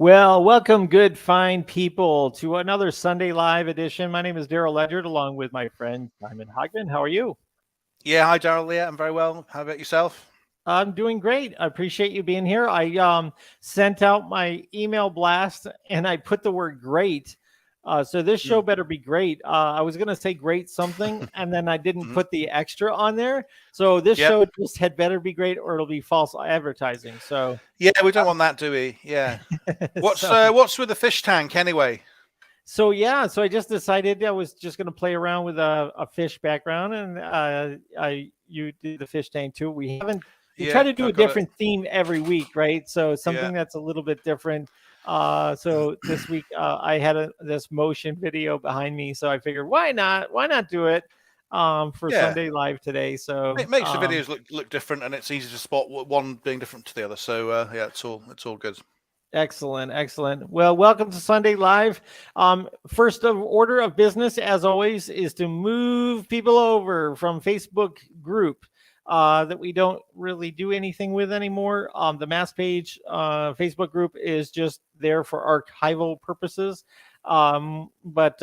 Well, welcome, good, fine people, to another Sunday Live edition. My name is Daryl Ledyard, along with my friend Simon Hogman. How are you? Yeah, hi Daryl. Yeah, I'm very well. How about yourself? I'm doing great. I appreciate you being here. I sent out my email blast and I put the word great. So this show Mm. better be great. I was going to say great something, and then I didn't Mhm. put the extra on there. So this Yep. show just had better be great or it'll be false advertising. So, Yeah, we don't want that, do we? Yeah. What's so uh, what's with the fish tank anyway? So yeah, so I just decided I was just going to play around with a fish background, and you did the fish tank too. We try Yeah, to do a I've got it. different theme every week, right? So Yeah. something that's a little bit different. So this week I had this motion video behind me, so I figured why not do it for Yeah. Sunday Live today. So It makes the videos look different, and it's easy to spot one being different to the other. So yeah, it's all good. excellent, excellent. Well, welcome to Sunday Live. First of order of business, as always, is to move people over from Facebook group that we don't really do anything with anymore. The Mass Page Facebook group is just there for archival purposes, but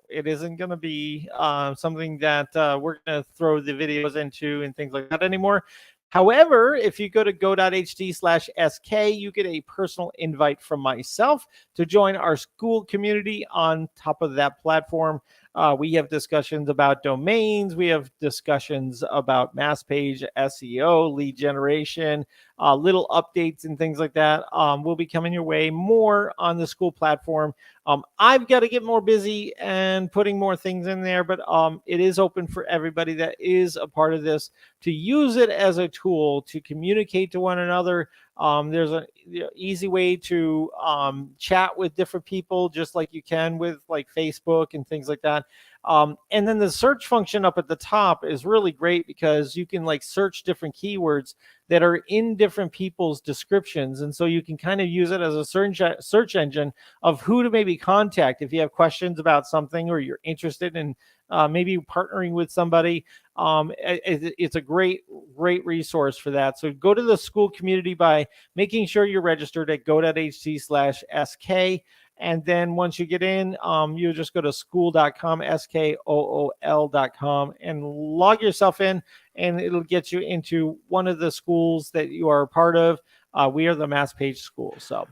it isn't going to be something that we're going to throw the videos into and things like that anymore. However, if you go to go.ht/sk, you get a personal invite from myself to join our school community on top of that platform. We have discussions about domains. We have discussions about mass page, SEO, lead generation, little updates and things like that. Will be coming your way more on the school platform. I've got to get more busy and putting more things in there, but it is open for everybody that is a part of this to use it as a tool to communicate to one another. There's an easy way to chat with different people, just like you can with like Facebook and things like that. And then the search function up at the top is really great because you can like search different keywords that are in different people's descriptions. And so you can kind of use it as a search engine of who to maybe contact if you have questions about something or you're interested in maybe partnering with somebody. It's a great resource for that. So go to the school community by making sure you're registered at go.ht/sk. And then once you get in, you just go to school.com, skool.com, and log yourself in, and it'll get you into one of the schools that you are a part of. We are the Mass Page School. So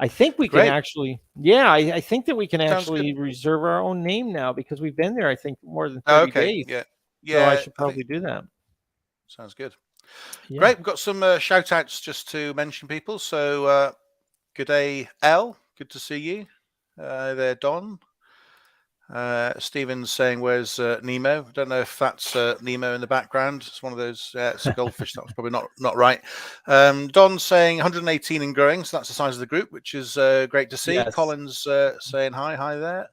I think we can Great. actually, yeah, I think that we can Sounds good. actually reserve our own name now because we've been there, I think, more than Oh, 30 okay. days. Yeah. So I Yeah. should I think probably do that. sounds good. Yeah. Great. We've got some shout outs just to mention people. So good day, L. Good to see you. There, Don. Stephen's saying, "Where's Nemo?" I don't know if that's Nemo in the background. It's one of those. It's a goldfish. That was probably not right. Don's saying 118 and growing, so that's the size of the group, which is great to see. Yes. Colin's saying hi there.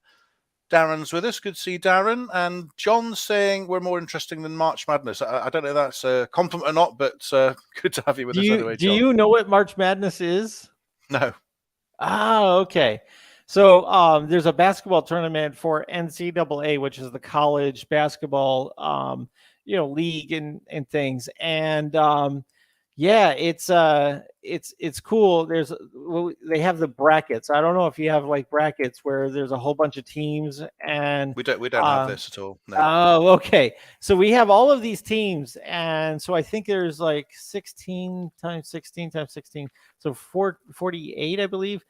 Darren's with us. Good to see Darren. And John's saying we're more interesting than March Madness. I don't know if that's a compliment or not, but good to have you with Do us you anyway, do John. you know what March Madness is? No. Okay. So there's a basketball tournament for NCAA, which is the college basketball league and things. And yeah, it's cool. They have the brackets. I don't know if you have like brackets where there's a whole bunch of teams and We don't have uh, this at all. No. oh, okay. So we have all of these teams, and so I think there's like 16 times 16 times 16, so 48, I believe,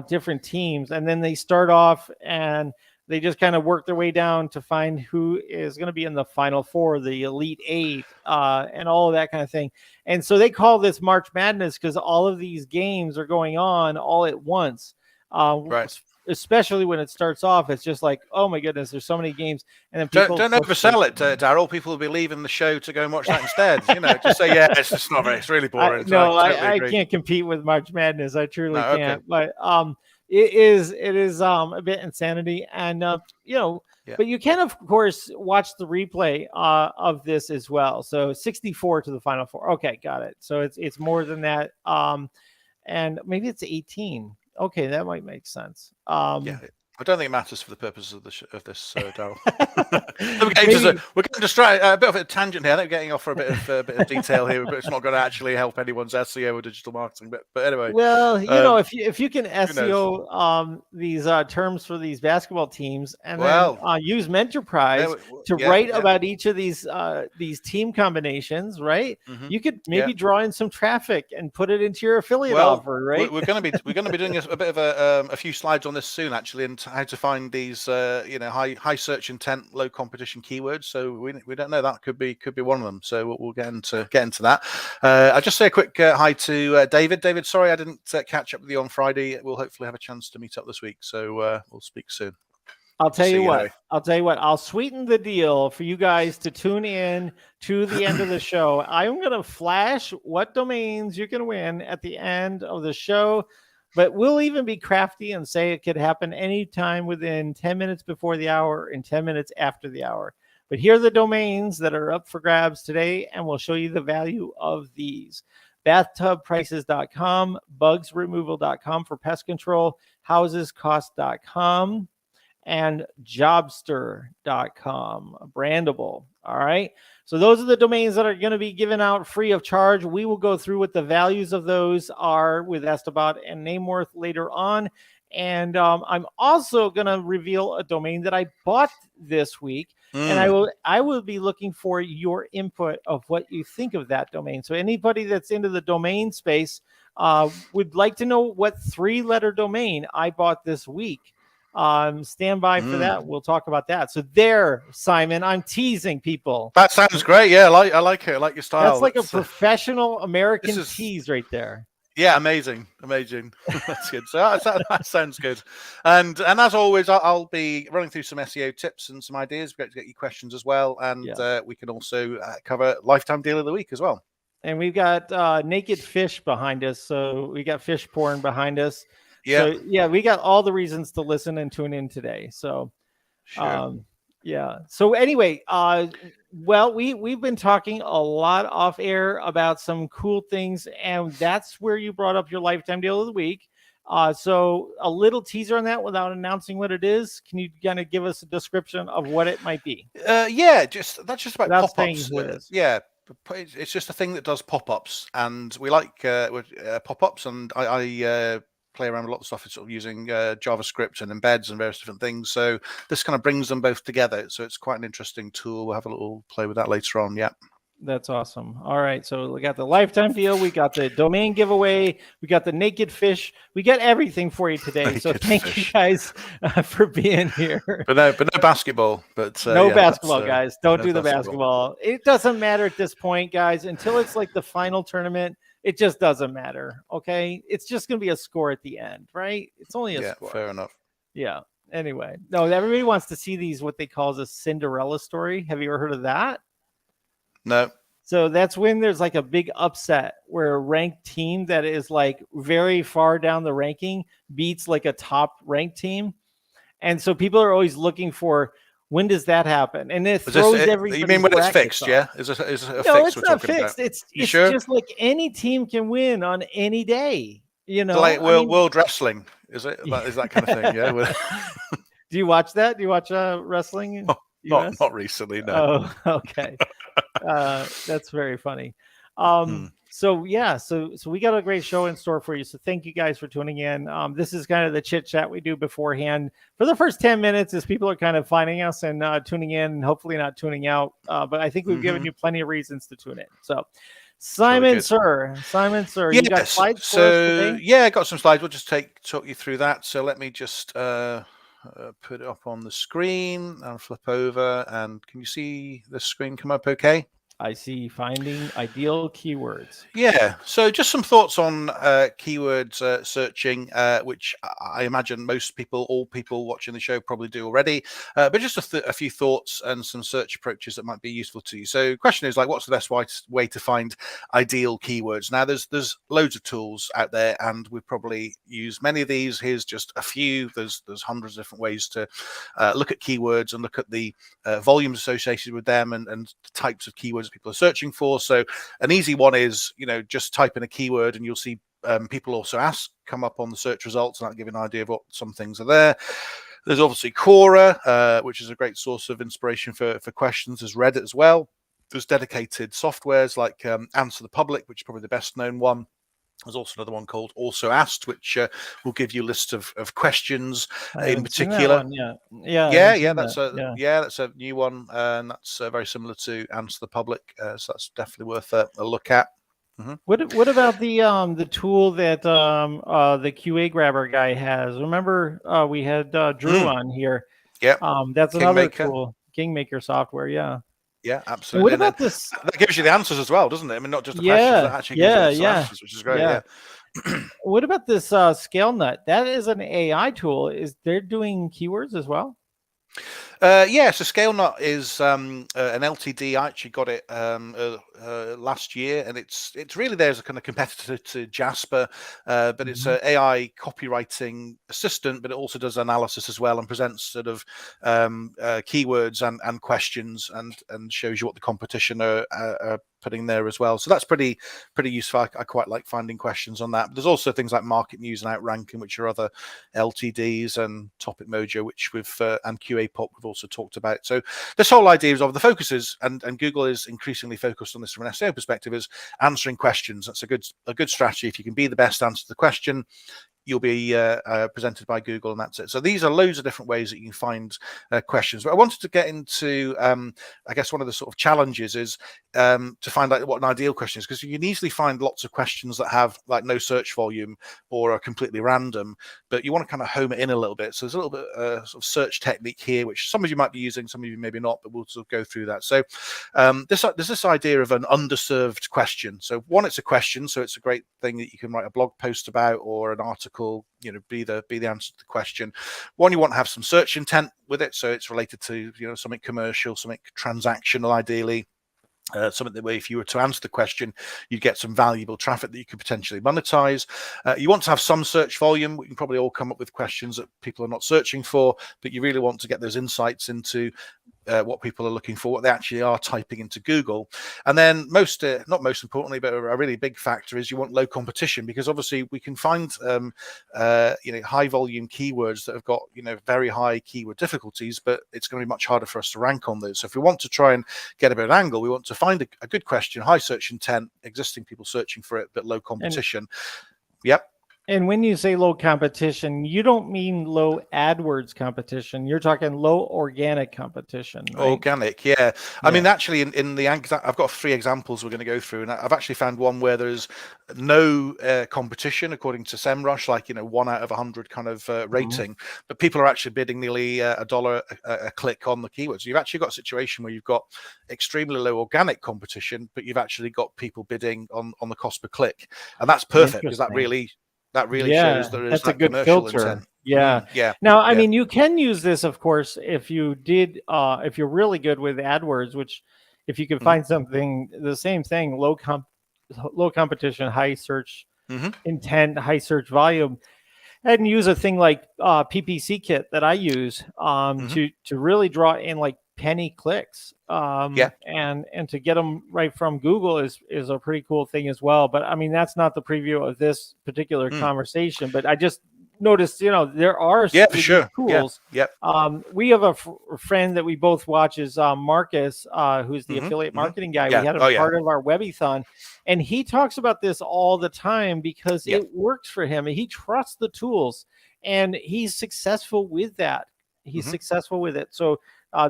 different teams, and then they start off and they just kind of work their way down to find who is going to be in the Final Four, the Elite Eight, and all of that kind of thing. And so they call this March Madness because all of these games are going on all at once. Right. Especially when it starts off, it's just like, oh my goodness, there's so many games, and then Don't people, don't oversell it, Daryl. People will be leaving the show to go and watch that instead. Just say, yeah, it's just not very. It's really boring. So I no, totally I agree. can't compete with March Madness. I truly No, okay, can't. But it is a bit insanity, and yeah, but you can of course watch the replay of this as well. So 64 to the Final Four. Okay, got it. So it's more than that. And maybe it's 18. Okay, that might make sense. yeah. I don't think it matters for the purposes of this, Daryl. We're getting distracted. A bit of a tangent here. I think we're getting off for a bit of detail here, but it's not going to actually help anyone's SEO or digital marketing. But anyway, well, if you can SEO these terms for these basketball teams, and then use Mentorprise to write about each of these team combinations, right? Mm-hmm. You could maybe draw in some traffic and put it into your affiliate offer, right? We're going to be doing a bit of a few slides on this soon, actually, and how to find these high search intent, low competition keywords. So we don't know, that could be one of them. So we'll get into that. I'll just say a quick hi to David. David, sorry I didn't catch up with you on Friday. We'll hopefully have a chance to meet up this week. So we'll speak soon. I'll tell you what. I'll sweeten the deal for you guys to tune in to the end of the show. I'm going to flash what domains you can win at the end of the show. But we'll even be crafty and say it could happen anytime within 10 minutes before the hour and 10 minutes after the hour. But here are the domains that are up for grabs today, and we'll show you the value of these. Bathtubprices.com, bugsremoval.com for pest control, housescost.com, and jobster.com, brandable. All right. So those are the domains that are going to be given out free of charge. We will go through what the values of those are with Esterbot and Nameworth later on. And I'm also going to reveal a domain that I bought this week. And I will be looking for your input of what you think of that domain. So anybody that's into the domain space would like to know what 3-letter domain I bought this week. Stand by for that. We'll talk about that. So there, Simon, I'm teasing people. That sounds great. Yeah, I like it. I like your style. That's like a professional American tease right there. Yeah, amazing. That's good. So that sounds good. And as always, I'll be running through some SEO tips and some ideas. We're going to get you questions as well, and we can also cover lifetime deal of the week as well. And we've got naked fish behind us, so we got fish porn behind us. Yeah. So, we got all the reasons to listen and tune in today. So, sure. So anyway, we've been talking a lot off air about some cool things, and that's where you brought up your lifetime deal of the week. So a little teaser on that without announcing what it is. Can you kind of give us a description of what it might be? That's just about pop-ups. It's just a thing that does pop-ups, and we like pop-ups, and I play around with a lot of stuff. It's sort of using JavaScript and embeds and various different things. So this kind of brings them both together. So it's quite an interesting tool. We'll have a little play with that later on. Yeah. That's awesome. All right. So we got the lifetime deal. We got the domain giveaway. We got the naked fish. We got everything for you today. So thank you guys for being here. But no basketball. But no basketball, guys. Don't do the basketball. It doesn't matter at this point, guys, until it's like the final tournament. It just doesn't matter, okay? It's just going to be a score at the end, right? It's only a score. Fair enough. Yeah. Anyway, no, everybody wants to see these, what they call a Cinderella story. Have you ever heard of that? No. So that's when there's like a big upset where a ranked team that is like very far down the ranking beats like a top ranked team. And so people are always looking for, when does that happen? And it throws everything. You mean when it's fixed? Yeah, is it a no, fix? It's not fixed. It's sure? Just like any team can win on any day. You know, like world wrestling. Is it? Is that kind of thing? Yeah. Do you watch that? Do you watch wrestling? Not recently. No. Oh, okay. That's very funny. So we got a great show in store for you. So thank you guys for tuning in. This is kind of the chit chat we do beforehand for the first 10 minutes as people are kind of finding us and tuning in and hopefully not tuning out. But I think we've given you plenty of reasons to tune in. So Simon, sir, you got slides for us today? I got some slides. We'll just talk you through that. So let me just put it up on the screen and flip over. And can you see the screen come up okay? I see finding ideal keywords. Yeah, so just some thoughts on keywords searching, which I imagine all people watching the show probably do already, but just a few thoughts and some search approaches that might be useful to you. So the question is, like, what's the best way to find ideal keywords? Now, there's loads of tools out there, and we probably use many of these. Here's just a few. There's hundreds of different ways to look at keywords and look at the volumes associated with them and the types of keywords people are searching for. So an easy one is, just type in a keyword and you'll see people also come up on the search results, and that'll give you an idea of what some things are there. There's obviously Quora, which is a great source of inspiration for questions. There's Reddit as well. There's dedicated softwares like Answer the Public, which is probably the best known one. There's also another one called Also Asked, which will give you a list of questions in particular. Yeah, that's a new one, and that's very similar to Answer the Public. So that's definitely worth a look at. What about the tool that the QA Grabber guy has? Remember we had Drew on here. Yeah, that's another Kingmaker. tool, Kingmaker software. Yeah, absolutely. And what about this? That gives you the answers as well, doesn't it? I mean, not just the questions. That actually gives you the answers, which is great. Yeah. What about this ScaleNut? That is an AI tool. They're doing keywords as well? Yeah, so ScaleNut is an LTD. I actually got it last year, and it's really there as a kind of competitor to Jasper, but it's an AI copywriting assistant, but it also does analysis as well and presents sort of keywords and questions and shows you what the competition are putting there as well. So that's pretty useful. I quite like finding questions on that. But there's also things like Market News and Outranking, which are other LTDs, and Topic Mojo, which and QA Pop we've also talked about. So this whole idea is of the focus is, and Google is increasingly focused on this from an SEO perspective, is answering questions. That's a good strategy. If you can be the best answer to the question, you'll be presented by Google, and that's it. So these are loads of different ways that you can find questions. But I wanted to get into, I guess, one of the sort of challenges is to find out what an ideal question is, because you can easily find lots of questions that have like no search volume or are completely random, but you want to kind of home it in a little bit. So there's a little bit sort of search technique here, which some of you might be using, some of you maybe not, but we'll sort of go through that. So there's this idea of an underserved question. So one, it's a question, so it's a great thing that you can write a blog post about or an article, be the answer to the question. One, you want to have some search intent with it, so it's related to something commercial, something transactional, ideally. Something that way, if you were to answer the question, you'd get some valuable traffic that you could potentially monetize. You want to have some search volume. We can probably all come up with questions that people are not searching for, but you really want to get those insights into what people are looking for, what they actually are typing into Google. And then not most importantly, but a really big factor is you want low competition, because obviously we can find high volume keywords that have got very high keyword difficulties, but it's going to be much harder for us to rank on those. So if we want to try and get a bit of an angle, we want to find a good question, high search intent, existing people searching for it, but low competition. Yep. And when you say low competition, you don't mean low AdWords competition. You're talking low organic competition, right? Organic, yeah. I mean, actually, in the I've got 3 examples we're going to go through, and I've actually found one where there's no competition according to Semrush, like 1 out of 100 kind of rating, but people are actually bidding nearly $1 a click on the keywords. So you've actually got a situation where you've got extremely low organic competition, but you've actually got people bidding on the cost per click, and that's perfect, because that really shows there is a good filter. Intent. Yeah. Now, I mean, you can use this, of course, if you're really good with AdWords, which if you can find something, the same thing, low competition, high search intent, high search volume, and use a thing like PPC Kit that I use to really draw in like penny clicks and to get them right from Google is a pretty cool thing as well. But I mean, that's not the preview of this particular conversation, but I just noticed there are tools. We have a friend that we both watch is Marcus, who's the affiliate marketing guy. We had him part of our webathon, and he talks about this all the time because it works for him, and he trusts the tools, and he's successful with that. He's successful with it. So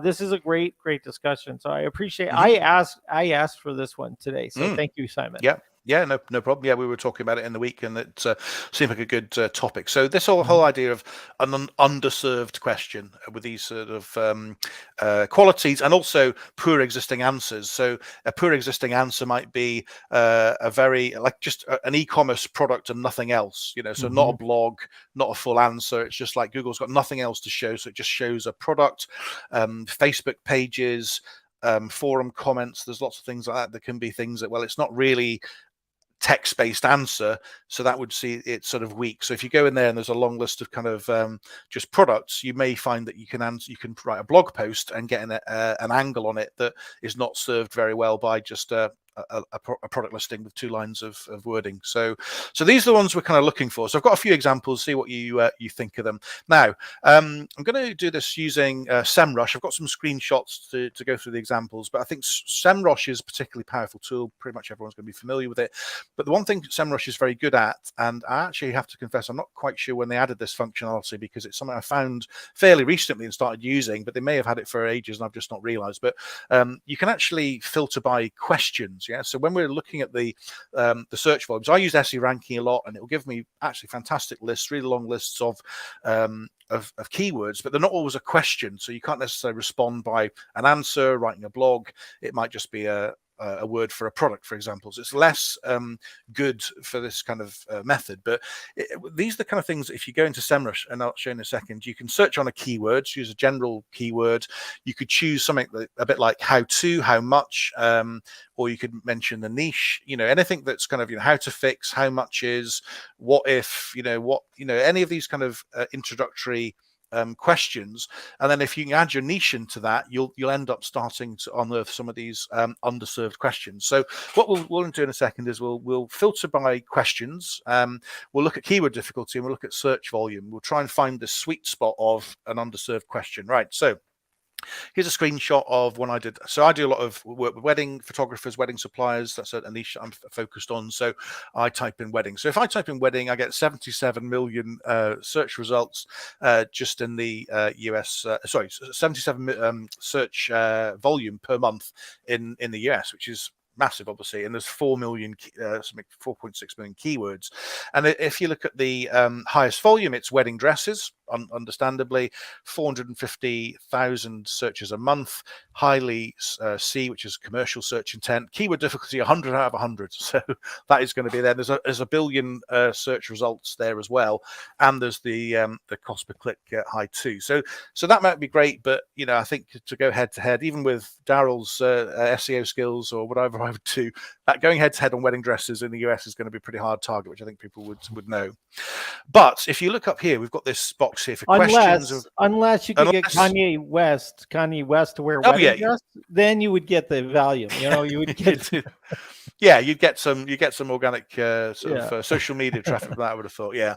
this is a great discussion. So I appreciate. I asked for this one today. So thank you, Simon. Yeah, no problem. Yeah, we were talking about it in the week, and it seemed like a good topic. So this whole idea of an underserved question with these sort of qualities, and also poor existing answers. So a poor existing answer might be a very just an e-commerce product and nothing else. So not a blog, not a full answer. It's just like Google's got nothing else to show, so it just shows a product. Facebook pages, forum comments. There's lots of things like that. There can be things that, well, it's not really text-based answer, so that would see it sort of weak. So if you go in there and there's a long list of kind of just products, you may find that you can write a blog post and get an angle on it that is not served very well by just a a product listing with 2 lines of wording. So these are the ones we're kind of looking for. So I've got a few examples, see what you think of them. Now, I'm going to do this using Semrush. I've got some screenshots to go through the examples, but I think Semrush is a particularly powerful tool. Pretty much everyone's going to be familiar with it. But the one thing Semrush is very good at, and I actually have to confess, I'm not quite sure when they added this functionality, because it's something I found fairly recently and started using, but they may have had it for ages and I've just not realized. But you can actually filter by questions. Yeah. So when we're looking at the search volumes, I use SE ranking a lot, and it will give me actually fantastic lists, really long lists of keywords, but they're not always a question. So you can't necessarily respond by an answer, writing a blog. It might just be a word for a product, for example. So it's less good for this kind of method. But these are the kind of things that if you go into Semrush, and I'll show you in a second, you can search on a keyword, use a general keyword. You could choose something a bit like how to, how much, or you could mention the niche, anything that's kind of, how to fix, how much is, what if, any of these kind of introductory questions. And then if you can add your niche into that, you'll end up starting to unearth some of these underserved questions. So what we'll do in a second is we'll filter by questions. We'll look at keyword difficulty, and we'll look at search volume. We'll try and find the sweet spot of an underserved question. Right. So here's a screenshot of one I did. So I do a lot of work with wedding photographers, wedding suppliers. That's a niche I'm focused on. So I type in wedding. So if I type in wedding, I get 77 million search results just in the US. 77 search volume per month in the US, which is massive, obviously, and there's 4 million, 4.6 million keywords. And if you look at the highest volume, it's wedding dresses, understandably, 450,000 searches a month. Highly C, which is commercial search intent. Keyword difficulty 100 out of 100. So that is going to be there. There's a billion search results there as well, and there's the cost per click high too. So that might be great, but I think to go head to head, even with Daryl's SEO skills or whatever I would do, that going head to head on wedding dresses in the US is going to be a pretty hard target, which I think people would know. But if you look up here, we've got this box here for questions. Unless you could get Kanye West to wear wedding dress, then you would get the volume. You would get. Yeah, you'd get some organic social media traffic from that, I would have thought. Yeah.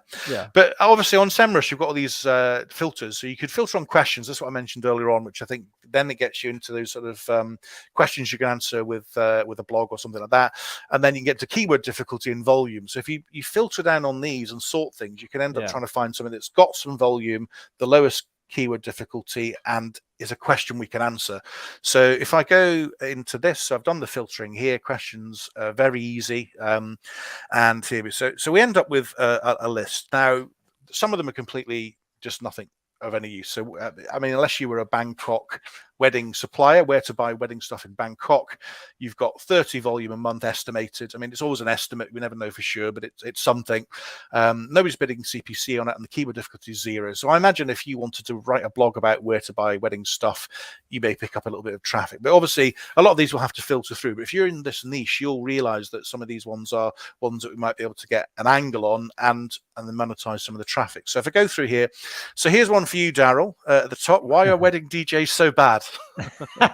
But obviously on Semrush, you've got all these filters. So you could filter on questions. That's what I mentioned earlier on, which I think then it gets you into those sort of questions you can answer with a blog or something like that. And then you can get to keyword difficulty and volume. So if you filter down on these and sort things, you can end up trying to find something that's got some volume, the lowest keyword difficulty, and is a question we can answer. So if I go into this, so I've done the filtering here, questions, very easy. And here so we end up with a list. Now, some of them are completely just nothing of any use. So, I mean, unless you were a Bangkok wedding supplier, where to buy wedding stuff in Bangkok, you've got 30 volume a month estimated. I mean, it's always an estimate. We never know for sure, but it's something. Nobody's bidding CPC on it, and the keyword difficulty is 0. So I imagine if you wanted to write a blog about where to buy wedding stuff, you may pick up a little bit of traffic. But obviously, a lot of these will have to filter through. But if you're in this niche, you'll realize that some of these ones are ones that we might be able to get an angle on and then monetize some of the traffic. So if I go through here, so here's one for you, Daryl, at the top. Why are wedding DJs so bad? And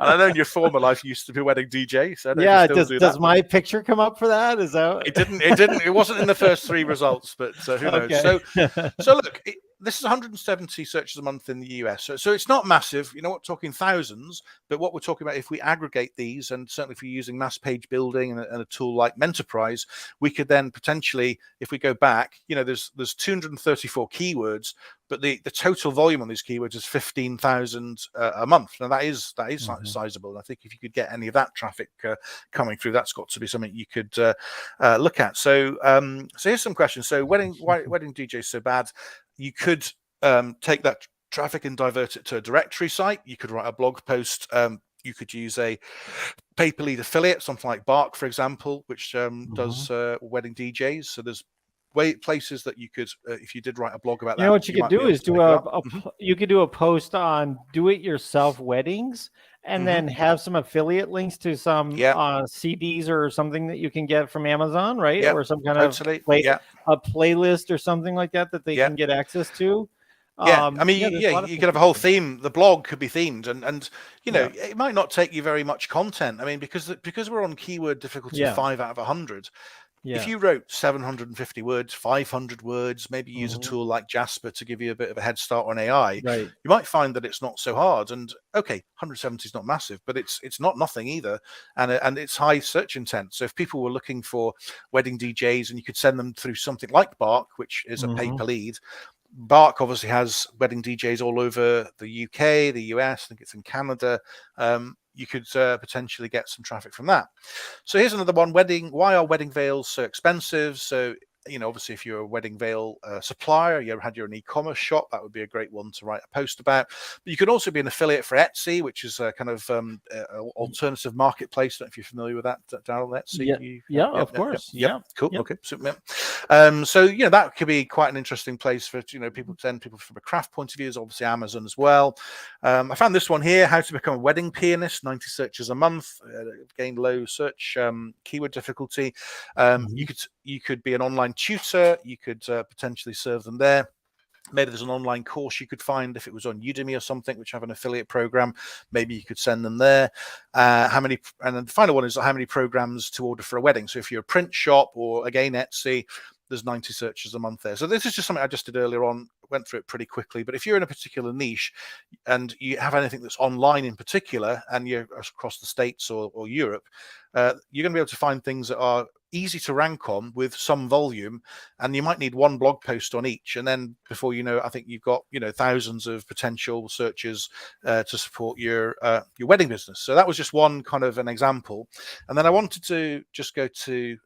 I know in your former life you used to be a wedding DJ. So does my picture come up for that? Is that it didn't? It wasn't in the first 3 results, but who knows? So look, this is 170 searches a month in the US. So it's not massive. We're talking thousands, but what we're talking about, if we aggregate these, and certainly if we're using mass page building and a tool like Menterprise, we could then potentially, if we go back, there's 234 keywords, but the total volume on these keywords is 15,000 a month. Now that is sizable. And I think if you could get any of that traffic coming through, that's got to be something you could look at. So here's some questions. So why wedding DJ so bad? You could take that traffic and divert it to a directory site. You could write a blog post. You could use a pay-per-lead affiliate, something like Bark, for example, which does wedding DJs. So there's places that you could, if you did write a blog about that. What you could do is you could do a post on do-it-yourself weddings, and then have some affiliate links to some CDs or something that you can get from Amazon, right? Or some kind of a playlist or something like that they can get access to. Yeah, I mean, there's a lot of you things could have a you whole can do. theme. The blog could be themed, and you know, Yeah. it might not take you very much content. I mean, because we're on keyword difficulty Yeah. 5 out of 100. If Yeah. you wrote 750 words, 500 words, maybe use a Mhm. tool like Jasper to give you a bit of a head start on AI, Right. you might find that it's not so hard. And okay, 170 is not massive, but it's not nothing either, and it's high search intent. So if people were looking for wedding DJs, and you could send them through something like Bark, which is a pay Mhm. per lead. Bark obviously has wedding DJs all over the UK, the US, I think it's in Canada. You could potentially get some traffic from that. So here's another one. Why are wedding veils so expensive? So, you know, obviously if you're a wedding veil supplier, you had your own e-commerce shop, that would be a great one to write a post about. But you could also be an affiliate for Etsy, which is a kind of alternative marketplace. I don't know if you're familiar with that, Daryl. Etsy. Yeah, of course. Yep. Yeah. Cool. Yep. Okay. Super. So you know, that could be quite an interesting place for, you know, people from a craft point of view. Is obviously Amazon as well. I found this one here: how to become a wedding pianist. 90 searches a month. Again, low search keyword difficulty. Mhm. You could be an online tutor. You could potentially serve them there. Maybe there's an online course you could find if it was on Udemy or something, which have an affiliate program. Maybe you could send them there. And then the final one is how many programs to order for a wedding. So if you're a print shop or again Etsy, there's 90 searches a month there. So this is just something I just did earlier on, went through it pretty quickly. But if you're in a particular niche and you have anything that's online in particular, and you're across the States or Europe, you're going to be able to find things that are easy to rank on with some volume, and you might need one blog post on each, and then before you know, I think you've got, you know, thousands of potential searches to support your wedding business. So that was just one kind of an example, and then I wanted to just go to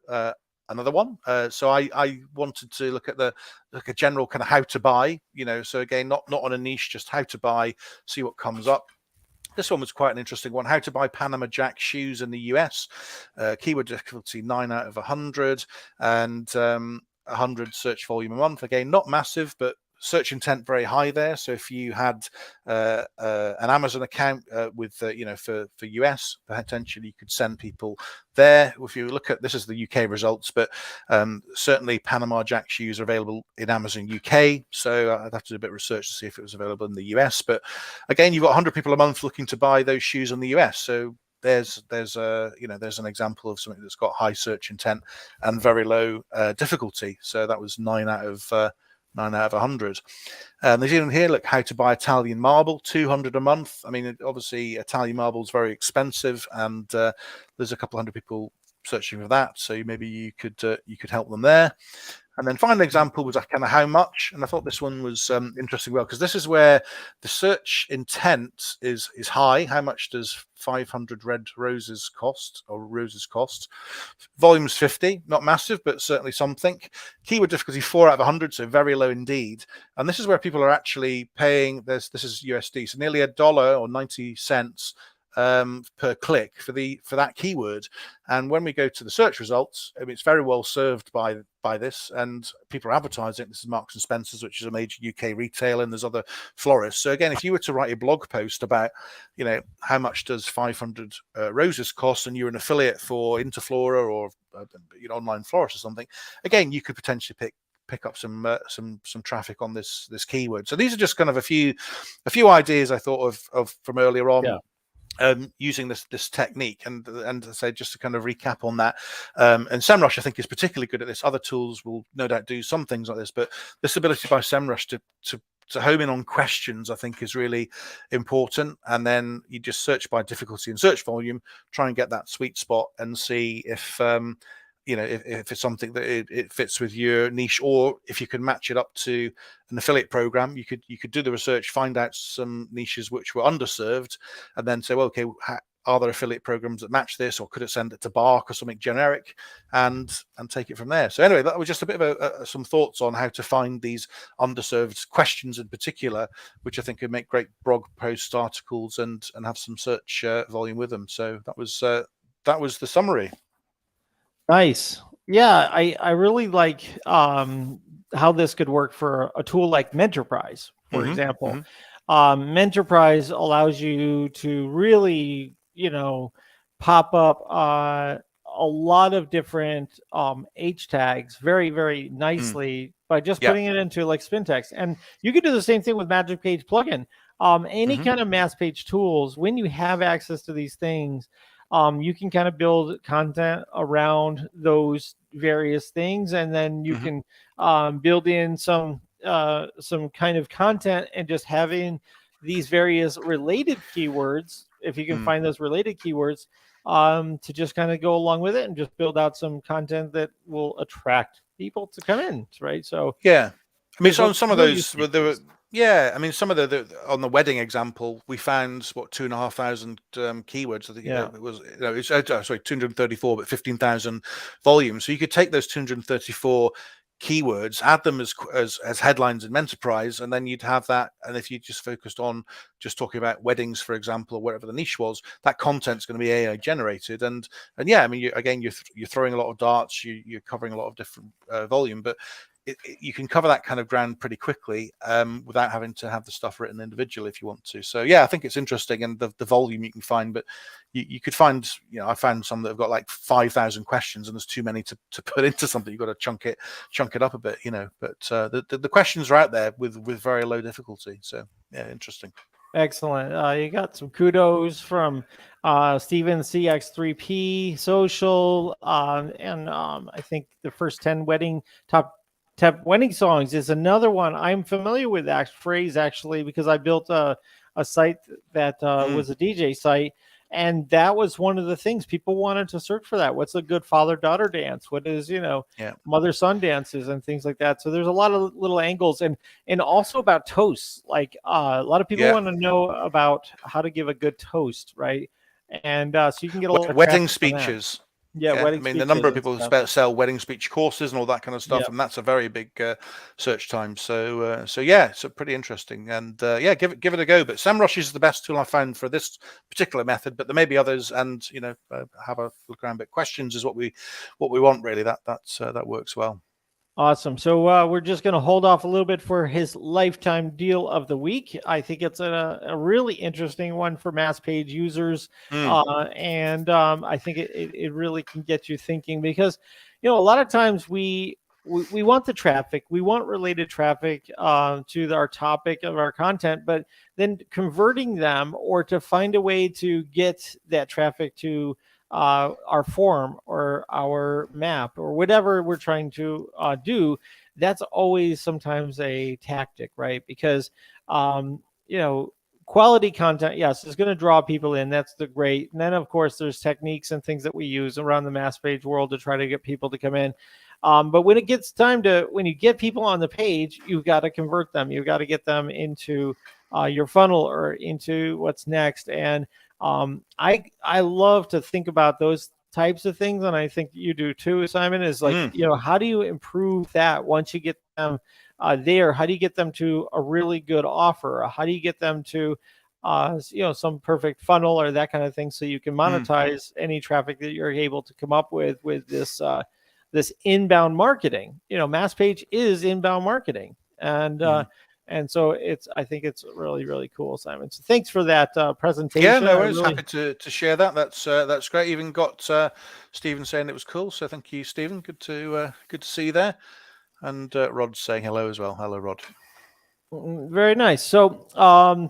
another one. So I wanted to look at a general kind of how to buy, you know, so again, not on a niche, just how to buy, see what comes up. This one was quite an interesting one: how to buy Panama Jack shoes in the US. Keyword difficulty 9 out of 100, and 100 search volume a month. Again, not massive, but search intent very high there. So if you had an Amazon account with you know, for US, potentially you could send people there. If you look at, this is the UK results, but certainly Panama Jack shoes are available in Amazon UK. So I'd have to do a bit of research to see if it was available in the US. But again, you've got 100 people a month looking to buy those shoes in the US. So there's an example of something that's got high search intent and very low difficulty. So that was 9 out of 100. There's even here, look, how to buy Italian marble, 200 a month. I mean, obviously Italian marble is very expensive, and there's a couple hundred people searching for that. So maybe you could help them there. And then final example was kind of how much, and I thought this one was interesting, well, because this is where the search intent is high. How much does 500 red roses cost, or roses cost? Volume's 50, not massive, but certainly something. Keyword difficulty 4 out of 100, so very low indeed. And this is where people are actually paying. This is USD, so nearly $1 or 90 cents per click for that keyword. And when we go to the search results, I mean, it's very well served by this, and people are advertising. This is Marks and Spencer's, which is a major UK retailer, and there's other florists. So again, if you were to write a blog post about, you know, how much does 500 roses cost, and you're an affiliate for Interflora or you know, online florist or something, again, you could potentially pick up some traffic on this keyword. So these are just kind of a few ideas I thought of from earlier on. Yeah. Using this technique, and say, just to kind of recap on that, and Semrush I think is particularly good at this. Other tools will no doubt do some things like this, but this ability by Semrush to home in on questions, I think, is really important. And then you just search by difficulty and search volume, try and get that sweet spot, and see if you know, if it's something that it fits with your niche, or if you can match it up to an affiliate program. You could do the research, find out some niches which were underserved, and then say, well, okay, are there affiliate programs that match this, or could it send it to Bark or something generic, and take it from there. So anyway, that was just a bit of some thoughts on how to find these underserved questions in particular, which I think could make great blog post articles and have some search volume with them. So that was the summary. Nice. Yeah, I really like how this could work for a tool like Menterprise, for example. Menterprise allows you to really, you know, pop up a a lot of different H tags very, very nicely by just putting it into like spin text. And you can do the same thing with Magic Page plugin. Any kind of mass page tools, when you have access to these things, you can kind of build content around those various things, and then you can build in some kind of content, and just having these various related keywords, if you can find those related keywords, to just kind of go along with it and just build out some content that will attract people to come in, right? So yeah, I mean, so some of really those there were. Yeah, I mean, some of the on the wedding example, we found what 2,500 keywords. I think it was, it's sorry, 234, but 15,000 volumes. So you could take those 234 keywords, add them as headlines in Enterprise, and then you'd have that. And if you just focused on just talking about weddings, for example, or whatever the niche was, that content's going to be AI generated. And yeah, I mean, you're throwing a lot of darts, you're covering a lot of different volume, but you can cover that kind of ground pretty quickly without having to have the stuff written individually if you want to. So yeah, I think it's interesting, and the volume you can find, but you could find, I found some that have got like 5,000 questions, and there's too many to put into something. You've got to chunk it up a bit, But the questions are out there with very low difficulty. So yeah, interesting. Excellent. You got some kudos from Steven CX3P Social, and I think the first 10 top wedding songs is another one. I'm familiar with that phrase actually, because I built a site that was a DJ site, and that was one of the things people wanted to search for. That what's a good father-daughter dance? What is mother-son dances and things like that. So there's a lot of little angles, and also about toasts. Like a lot of people want to know about how to give a good toast, right? And so you can get a lot of wedding speeches. Yeah, I mean, the number of people who sell wedding speech courses and all that kind of stuff, and that's a very big search time. So yeah, it's pretty interesting, and yeah, give it a go. But Semrush is the best tool I found for this particular method, but there may be others, and have a look around. But questions is what we want really. That works well. Awesome. So we're just going to hold off a little bit for his lifetime deal of the week. I think it's a really interesting one for mass page users. And I think it really can get you thinking, because, a lot of times we want the traffic, we want related traffic to our topic of our content, but then converting them, or to find a way to get that traffic to our form or our map or whatever we're trying to do, that's always sometimes a tactic, right? Because quality content, yes, is going to draw people in. That's the great. And then of course there's techniques and things that we use around the mass page world to try to get people to come in. But when it gets time when you get people on the page, you've got to convert them. You've got to get them into your funnel or into what's next. And I love to think about those types of things, and I think you do too, Simon. Is like, how do you improve that once you get them there? How do you get them to a really good offer? How do you get them to some perfect funnel or that kind of thing, so you can monetize any traffic that you're able to come up with this this inbound marketing? Mass page is inbound marketing, and so I think it's really, really cool, Simon. So thanks for that presentation. Yeah, no worries. Happy to share that. That's great. Even got Stephen saying it was cool. So thank you, Stephen. Good to see you there. And Rod's saying hello as well. Hello, Rod. Very nice. So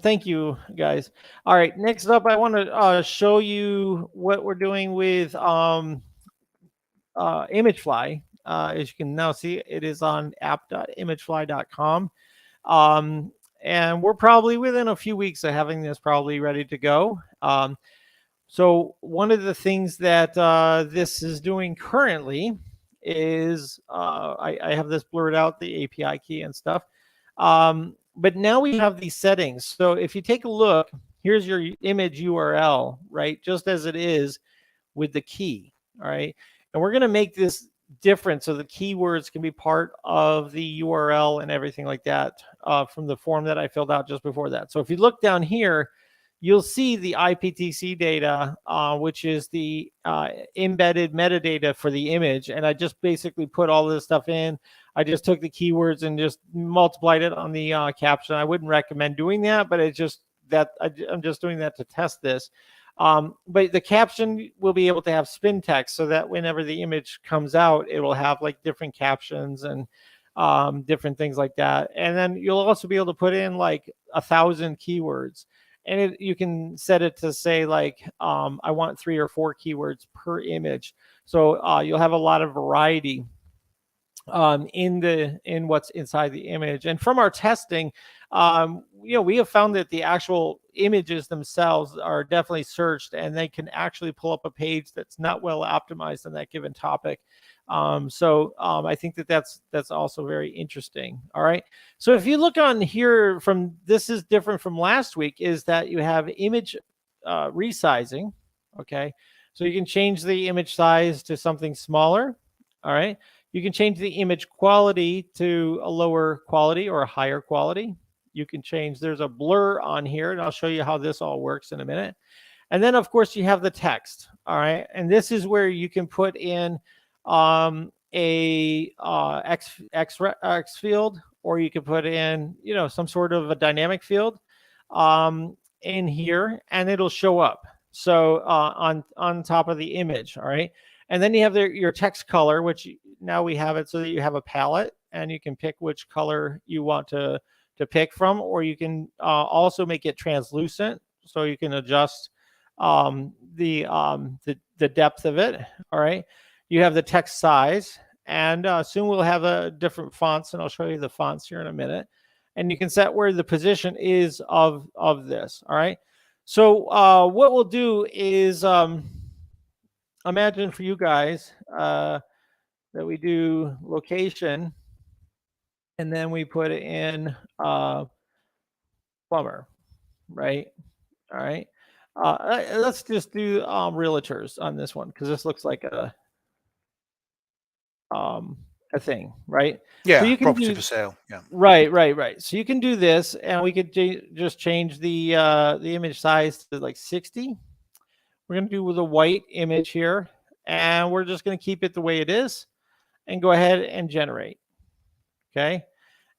thank you, guys. All right. Next up, I want to show you what we're doing with Imagefly. As you can now see, it is on app.imagefly.com. And we're probably within a few weeks of having this probably ready to go. So one of the things that this is doing currently is I have this blurred out, the API key and stuff. But now we have these settings. So if you take a look, here's your image URL, right? Just as it is with the key, all right? And we're going to make this different so the keywords can be part of the URL and everything like that from the form that I filled out just before that. So if you look down here, you'll see the IPTC data, which is the embedded metadata for the image. And I just basically put all this stuff in. I just took the keywords and just multiplied it on the caption. I wouldn't recommend doing that, but it's just that I'm just doing that to test this. But the caption will be able to have spin text so that whenever the image comes out, it will have like different captions and different things like that. And then you'll also be able to put in like 1,000 keywords. And you can set it to say like, I want 3 or 4 keywords per image. So you'll have a lot of variety in what's inside the image. And from our testing, we have found that the actual images themselves are definitely searched, and they can actually pull up a page that's not well optimized on that given topic. I think that's also very interesting. All right. So if you look on here, this is different from last week, is that you have image resizing. Okay. So you can change the image size to something smaller. All right. You can change the image quality to a lower quality or a higher quality. You can change, there's a blur on here, and I'll show you how this all works in a minute. And then, of course, you have the text. All right. And this is where you can put in a X field, or you can put in, some sort of a dynamic field in here, and it'll show up. So on top of the image. All right. And then you have your text color, which now we have it so that you have a palette, and you can pick which color you want to pick from, or you can also make it translucent, so you can adjust the depth of it. All right. You have the text size, and soon we'll have different fonts, and I'll show you the fonts here in a minute. And you can set where the position is of this. All right. So what we'll do is imagine for you guys that we do location, and then we put in plumber, right? All right. Let's just do realtors on this one, because this looks like a thing, right? Yeah, so you can property for sale. Yeah. Right. So you can do this, and we could just change the image size to like 60. We're going to do with a white image here, and we're just going to keep it the way it is and go ahead and generate. Okay.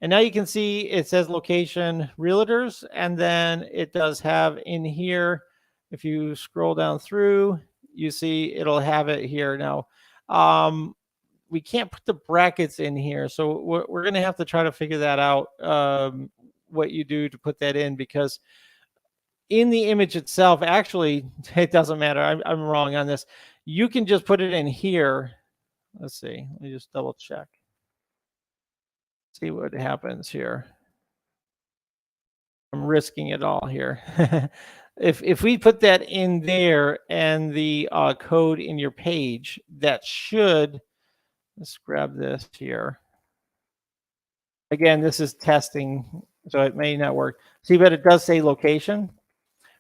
And now you can see it says location realtors, and then it does have in here, if you scroll down through, you see it'll have it here. Now, we can't put the brackets in here, so we're going to have to try to figure that out, what you do to put that in, because in the image itself, actually, it doesn't matter. I'm wrong on this. You can just put it in here. Let's see. Let me just double check. See what happens here. I'm risking it all here. If we put that in there and the code in your page, that should, let's grab this here. Again, this is testing, so it may not work. See, but it does say location.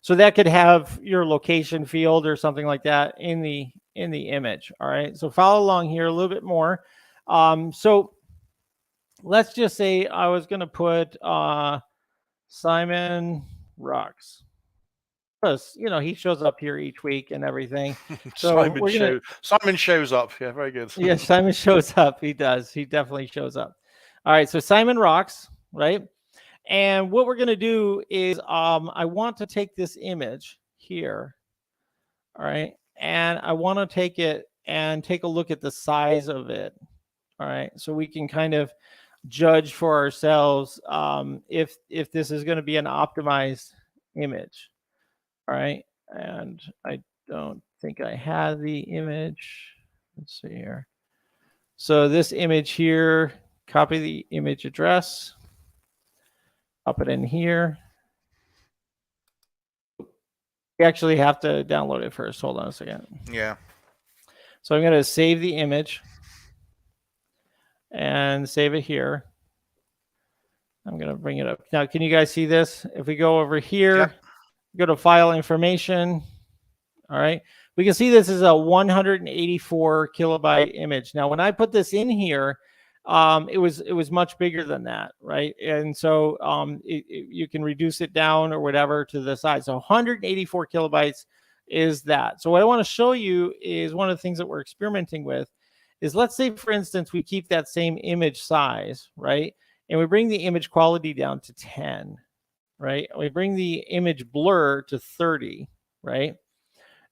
So that could have your location field or something like that in the image. All right. So follow along here a little bit more. So let's just say I was going to put Simon Rocks. Because, he shows up here each week and everything. So Simon shows up. Yeah, very good. Yeah, Simon shows up. He does. He definitely shows up. All right. So Simon Rocks, right? And what we're going to do is I want to take this image here. All right. And I want to take it and take a look at the size of it. All right. So we can kind of judge for ourselves if this is going to be an optimized image. All right. And I don't think I have the image. Let's see here. So this image here, copy the image address, pop it in here. You actually have to download it first. Hold on a second. Yeah. So I'm going to save the image and save it here. I'm going to bring it up. Now, can you guys see this? If we go over here, yep. Go to file information. All right. We can see this is a 184 kilobyte image. Now, when I put this in here, it was much bigger than that, right? And so you can reduce it down or whatever to the size. So 184 kilobytes is that. So what I want to show you is one of the things that we're experimenting with is, let's say, for instance, we keep that same image size, right? And we bring the image quality down to 10, right? We bring the image blur to 30, right?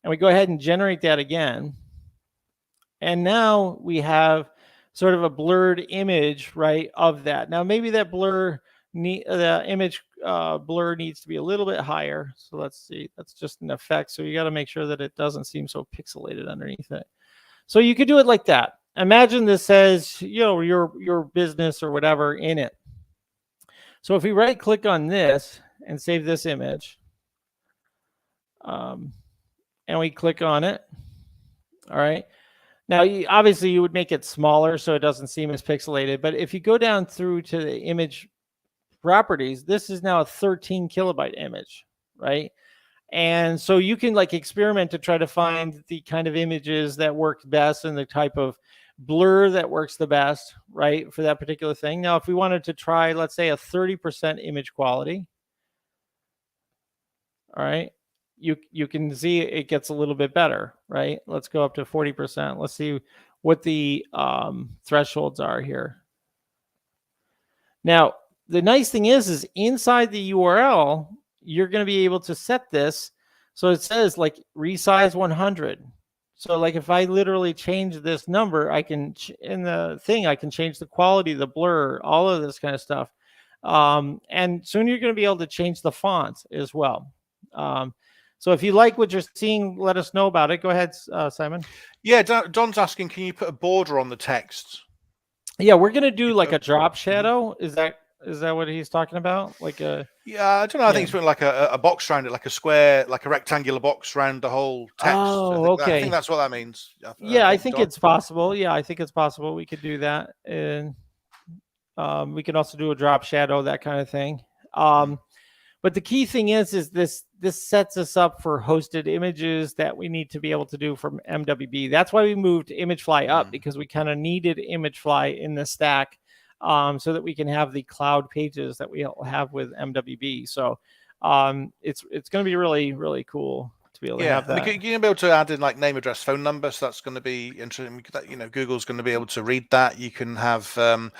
and we go ahead and generate that again. And now we have sort of a blurred image, right, of that. Now, maybe that the image blur needs to be a little bit higher. So let's see, that's just an effect. So you got to make sure that it doesn't seem so pixelated underneath it. So you could do it like that. Imagine this says, your business or whatever in it. So if we right click on this and save this image, and we click on it, all right. Now, obviously, you would make it smaller so it doesn't seem as pixelated. But if you go down through to the image properties, this is now a 13 kilobyte image, right? And so you can like experiment to try to find the kind of images that work best and the type of blur that works the best, right, for that particular thing. Now, if we wanted to try, let's say, a 30% image quality, all right, you can see it gets a little bit better, right? Let's go up to 40%. Let's see what the thresholds are here. Now, the nice thing is inside the URL, you're going to be able to set this. So it says like resize 100. So like if I literally change this number, I can, in the thing, I can change the quality, the blur, all of this kind of stuff. And soon you're going to be able to change the font as well. So if you like what you're seeing, let us know about it. Go ahead, Simon. Yeah, Don's asking, can you put a border on the text? Yeah, we're going to do like a drop shadow. Is that what he's talking about? Like a I don't know. I think it's putting like a box around it, like a square, like a rectangular box around the whole text. Oh, I think that's what that means. I think it's possible. Yeah, I think it's possible we could do that, and we can also do a drop shadow, that kind of thing. But the key thing is this sets us up for hosted images that we need to be able to do from MWB. That's why we moved Imagefly up, because we kind of needed Imagefly in the stack, so that we can have the cloud pages that we have with MWB. So it's going to be really, really cool to be able to have that. You're going to be able to add in like name, address, phone number. So that's going to be interesting. Google's going to be able to read that. You can have a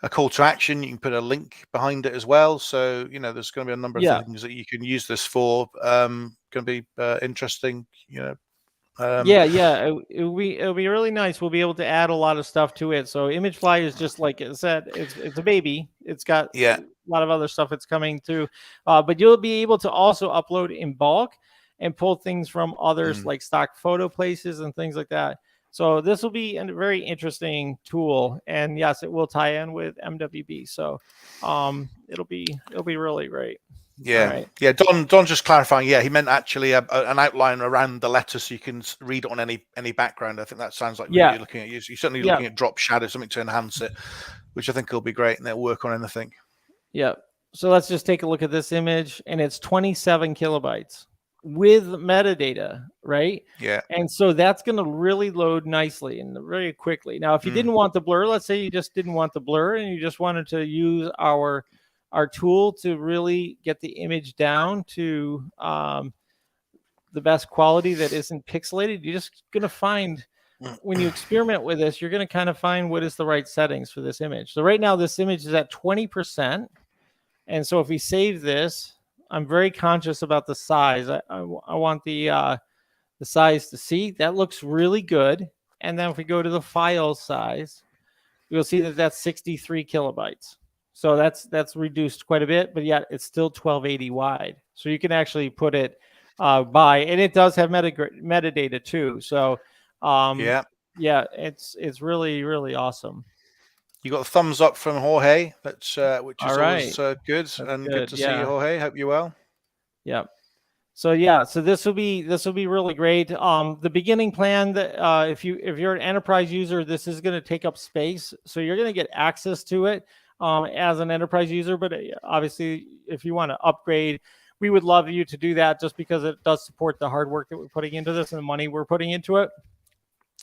call to action. You can put a link behind it as well. So, there's going to be a number of things that you can use this for. Going to be interesting, it'll be really nice. We'll be able to add a lot of stuff to it. So Imagefly is just like I said, it's a baby. It's got a lot of other stuff it's coming through, but you'll be able to also upload in bulk and pull things from others like stock photo places and things like that. So this will be a very interesting tool, and yes, it will tie in with MWB. So it'll be really great. Yeah. Don just clarifying. Yeah, he meant actually an outline around the letter, so you can read it on any background. I think that sounds like you're looking at. You're certainly looking at drop shadow, something to enhance it, which I think will be great, and it'll work on anything. Yeah. So let's just take a look at this image, and it's 27 kilobytes with metadata, right? Yeah. And so that's going to really load nicely and very quickly. Now, if you didn't want the blur, let's say you just didn't want the blur and you just wanted to use our tool to really get the image down to the best quality that isn't pixelated, you're just going to find, when you experiment with this, you're going to kind of find what is the right settings for this image. So right now, this image is at 20%. And so if we save this, I'm very conscious about the size. I want the size to see. That looks really good. And then if we go to the file size, you'll see that that's 63 kilobytes. So that's reduced quite a bit, but yet it's still 1280 wide. So you can actually put it by, and it does have metadata too. So it's really, really awesome. You got a thumbs up from Jorge, which is always good. That's and good to see you, Jorge. Hope you're well. Yeah. So this will be really great. The beginning plan that if you're an enterprise user, this is going to take up space, so you're going to get access to it as an enterprise user. But obviously, if you want to upgrade, we would love you to do that, just because it does support the hard work that we're putting into this and the money we're putting into it.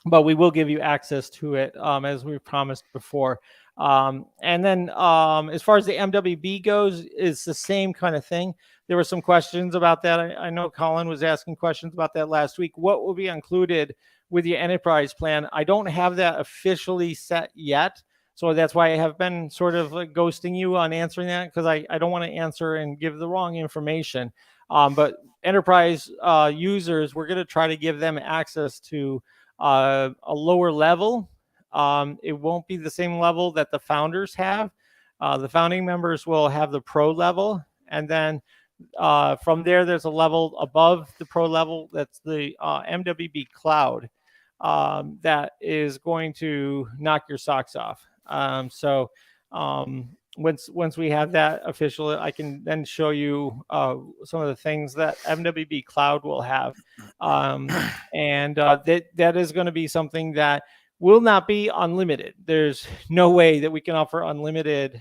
But we will give you access to it, as we promised before. And then as far as the MWB goes, it's the same kind of thing. There were some questions about that. I know Colin was asking questions about that last week. What will be included with your enterprise plan? I don't have that officially set yet. So that's why I have been sort of ghosting you on answering that, because I don't want to answer and give the wrong information. But enterprise users, we're going to try to give them access to a lower level. It won't be the same level that the founders have. The founding members will have the pro level, and then from there, there's a level above the pro level. That's the MWB Cloud that is going to knock your socks off. So once we have that official, I can then show you some of the things that MWB Cloud will have, and that is going to be something that will not be unlimited. There's no way that we can offer unlimited,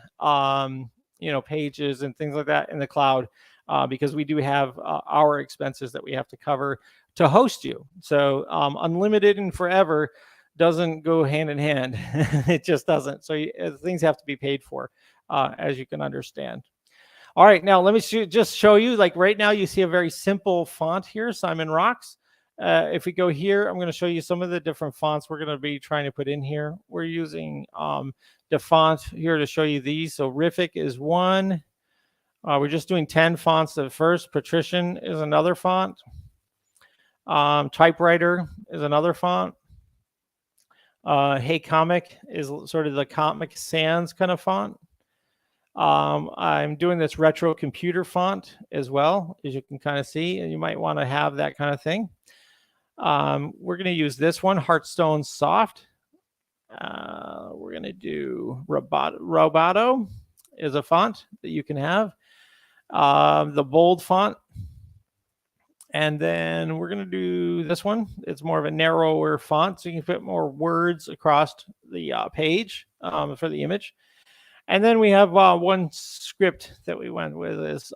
pages and things like that in the cloud. Because we do have our expenses that we have to cover to host you. So unlimited and forever doesn't go hand in hand. It just doesn't. So things have to be paid for, as you can understand. All right, now let me just show you, like right now you see a very simple font here, Simon Rocks. If we go here, I'm going to show you some of the different fonts we're going to be trying to put in here. We're using the font here to show you these. So Riffic is one. We're just doing 10 fonts at first. Patrician is another font. Typewriter is another font. Hey Comic is sort of the Comic Sans kind of font. I'm doing this retro computer font as well, as you can kind of see, and you might want to have that kind of thing. We're going to use this one, Hearthstone Soft. We're going to do Roboto is a font that you can have. The bold font, and then we're going to do this one. It's more of a narrower font, so you can fit more words across the page for the image. And then we have one script that we went with is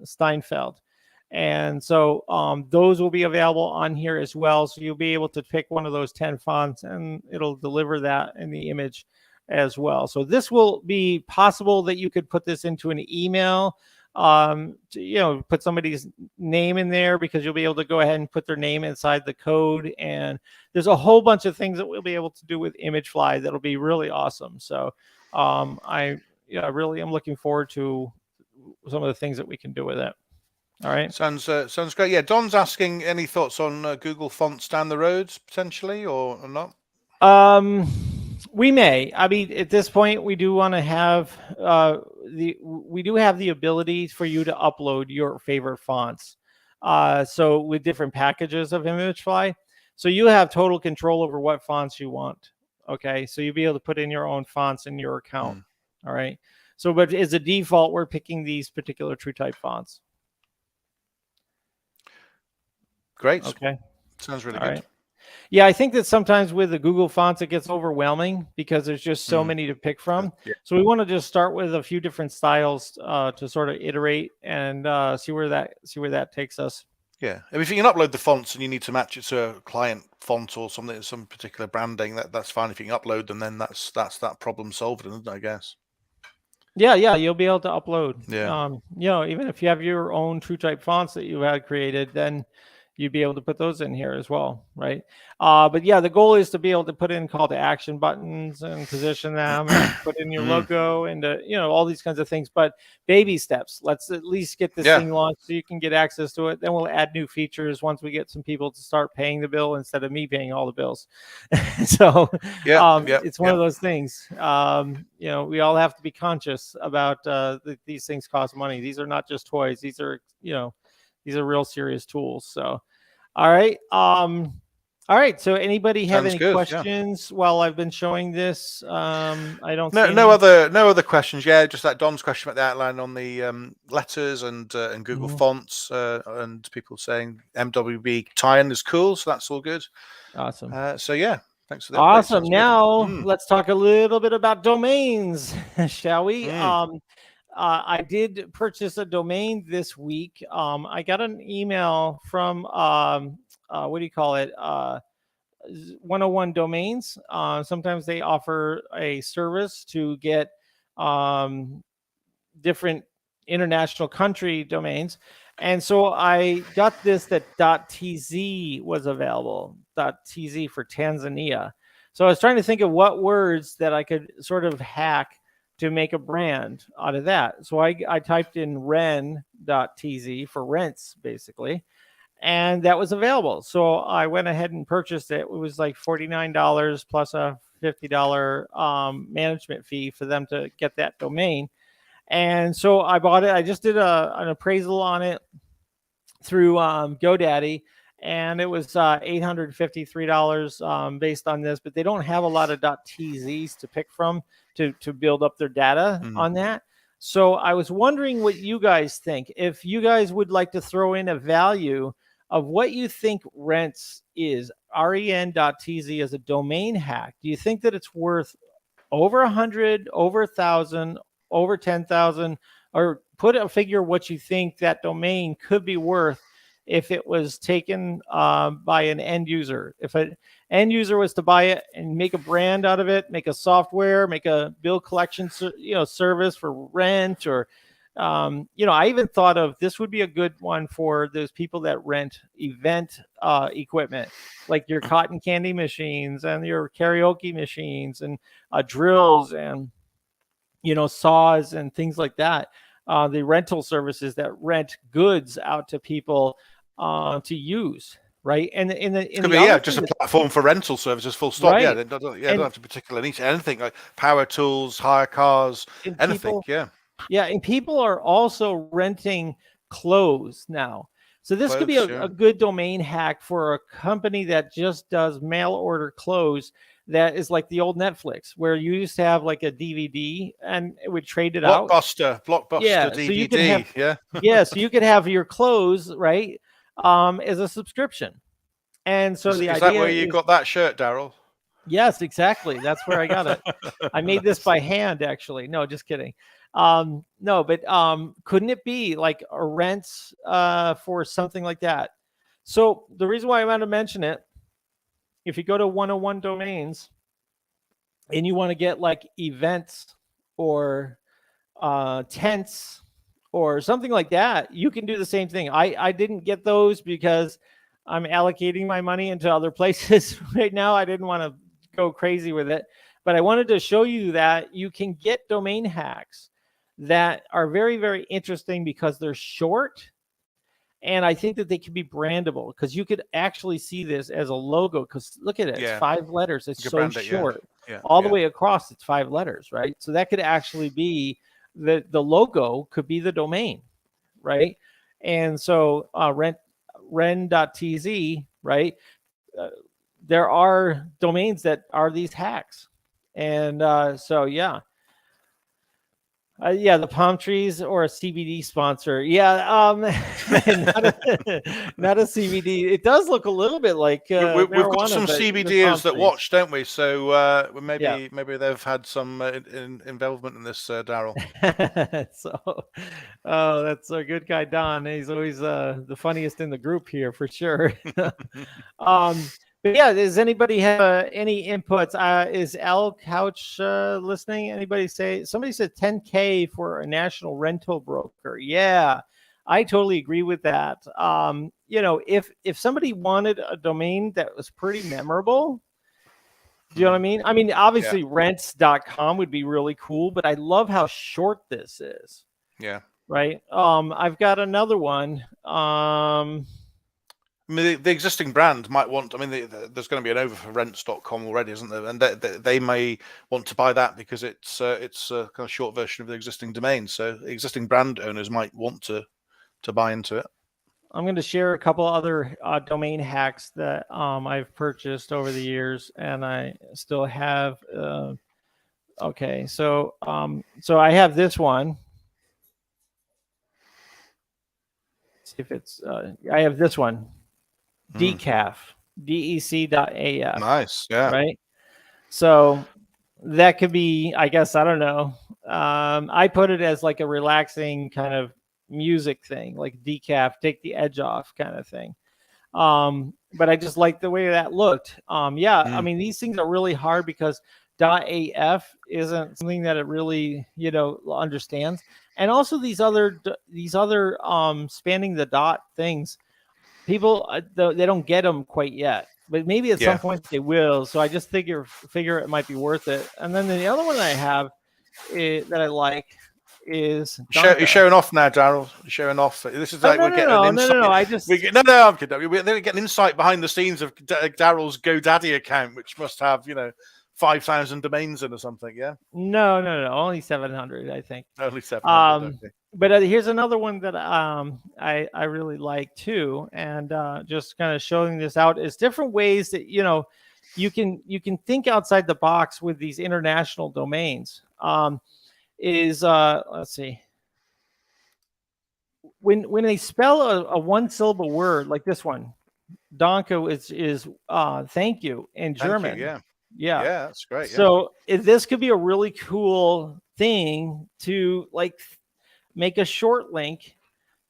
Steinfeld, and so those will be available on here as well. So you'll be able to pick one of those 10 fonts, and it'll deliver that in the image as well. So this will be possible that you could put this into an email. Put somebody's name in there, because you'll be able to go ahead and put their name inside the code. And there's a whole bunch of things that we'll be able to do with Imagefly that'll be really awesome. So I really am looking forward to some of the things that we can do with it. All right. Sounds great. Yeah. Don's asking, any thoughts on Google Fonts down the road potentially, or not? We may. I mean, at this point, we do want to have we do have the ability for you to upload your favorite fonts. So with different packages of Imagefly, so you have total control over what fonts you want. Okay, so you'll be able to put in your own fonts in your account. All right. So, but as a default, we're picking these particular TrueType fonts. Great. Okay. Sounds really All good. Right. Yeah, I think that sometimes with the Google fonts, it gets overwhelming because there's just so many to pick from. Yeah. So we want to just start with a few different styles to sort of iterate and see where that takes us. Yeah, I mean, if you can upload the fonts and you need to match it to a client font or something, some particular branding, that's fine. If you can upload them, then that's that problem solved, isn't it, I guess? Yeah, you'll be able to upload. Yeah. Even if you have your own TrueType fonts that you had created, then you'd be able to put those in here as well, right? But yeah, the goal is to be able to put in call to action buttons and position them and put in your logo and all these kinds of things. But baby steps. Let's at least get this thing launched so you can get access to it. Then we'll add new features once we get some people to start paying the bill instead of me paying all the bills. So it's one of those things. We all have to be conscious about these things cost money. These are not just toys. These are these are real serious tools. So, all right. All right. So anybody have any questions while I've been showing this? I don't. No other questions. Yeah, just that Don's question about the outline on the letters and Google Fonts, and people saying MWB tie-in is cool. So that's all good. Awesome. So yeah, thanks for that. Awesome. Now let's talk a little bit about domains, shall we? I did purchase a domain this week. I got an email from what do you call it? 101 Domains. Sometimes they offer a service to get different international country domains. And so I got this that .tz was available, .tz for Tanzania. So I was trying to think of what words that I could sort of hack to make a brand out of that. So I typed in ren.tz for rents, basically, and that was available. So I went ahead and purchased it. It was like $49 plus a $50 management fee for them to get that domain. And so I bought it. I just did an appraisal on it through GoDaddy, and it was $853 based on this, but they don't have a lot of .tzs to pick from to build up their data on that. So I was wondering what you guys think. If you guys would like to throw in a value of what you think rents is, ren.tz as a domain hack. Do you think that it's worth over 100, over 1,000, over 10,000, or put a figure what you think that domain could be worth if it was taken by an end user? If an end user was to buy it and make a brand out of it, make a software, make a bill collection service for rent, or I even thought of this would be a good one for those people that rent event equipment, like your cotton candy machines and your karaoke machines and drills and saws and things like that. The rental services that rent goods out to people to use, right? And just a platform for rental services, full stop. Right. Yeah, they don't have to particularly niche anything like power tools, hire cars, anything. Yeah, and people are also renting clothes now. So this could be a good domain hack for a company that just does mail order clothes. That is like the old Netflix, where you used to have like a DVD and it would trade it out. Blockbuster DVD. So you could have, so you could have your clothes, right, as a subscription. And so the idea is that where you got that shirt, Daryl? Yes, exactly. That's where I got it. I made this by hand, actually. No, just kidding. No, but couldn't it be like a rents for something like that? So the reason why I want to mention it, if you go to 101 domains and you want to get like events or tents or something like that, you can do the same thing. I didn't get those because I'm allocating my money into other places right now. I didn't want to go crazy with it, but I wanted to show you that you can get domain hacks that are very, very interesting because they're short. And I think that they can be brandable because you could actually see this as a logo. Because look at it, it's 5 letters. It's so short. All the way across, it's 5 letters, right? So that could actually be the logo could be the domain, right? And so ren.tz, right? There are domains that are these hacks. And the palm trees or a CBD sponsor. not a CBD. It does look a little bit like we've got some CBDers that watch, don't we? So maybe they've had some involvement in this, Daryl. That's a good guy, Don. He's always the funniest in the group here for sure. But yeah, does anybody have any inputs? Is Al Couch listening? Somebody said 10K for a national rental broker. Yeah, I totally agree with that. If somebody wanted a domain that was pretty memorable, do you know what I mean? I mean, obviously rents.com would be really cool, but I love how short this is. Yeah. Right. I've got another one. I mean, the existing brand might want. I mean, there's going to be an over for rents.com already, isn't there? And they may want to buy that because it's a kind of short version of the existing domain. So existing brand owners might want to buy into it. I'm going to share a couple other domain hacks that I've purchased over the years, and I still have. Okay, so I have this one. Let's see if it's. I have this one. Decaf, DEC.AF. Nice, yeah. Right. So that could be, I guess, I don't know. I put it as like a relaxing kind of music thing, like decaf, take the edge off kind of thing. But I just like the way that looked. I mean, these things are really hard because .af isn't something that it really, understands. And also these other spanning the dot things. People, they don't get them quite yet, but maybe at some point they will. So I just figure it might be worth it. And then the other one I have that I like is You're Donka. showing off now, Daryl. You're showing off. This is Oh, like no, we're no, getting no, an no, insight. no, no. I just No, I'm kidding. We're getting insight behind the scenes of Daryl's GoDaddy account, which must have 5,000 domains in or something. Yeah, no. Only 700, I think. only 700. Okay. But here's another one that I really like too, and just kind of showing this out is different ways that you can think outside the box with these international domains. Let's see, when they spell a one syllable word like this one, Danke is thank you in Thank you. German. Yeah. Yeah. Yeah, that's great. Yeah. So this could be a really cool thing to like make a short link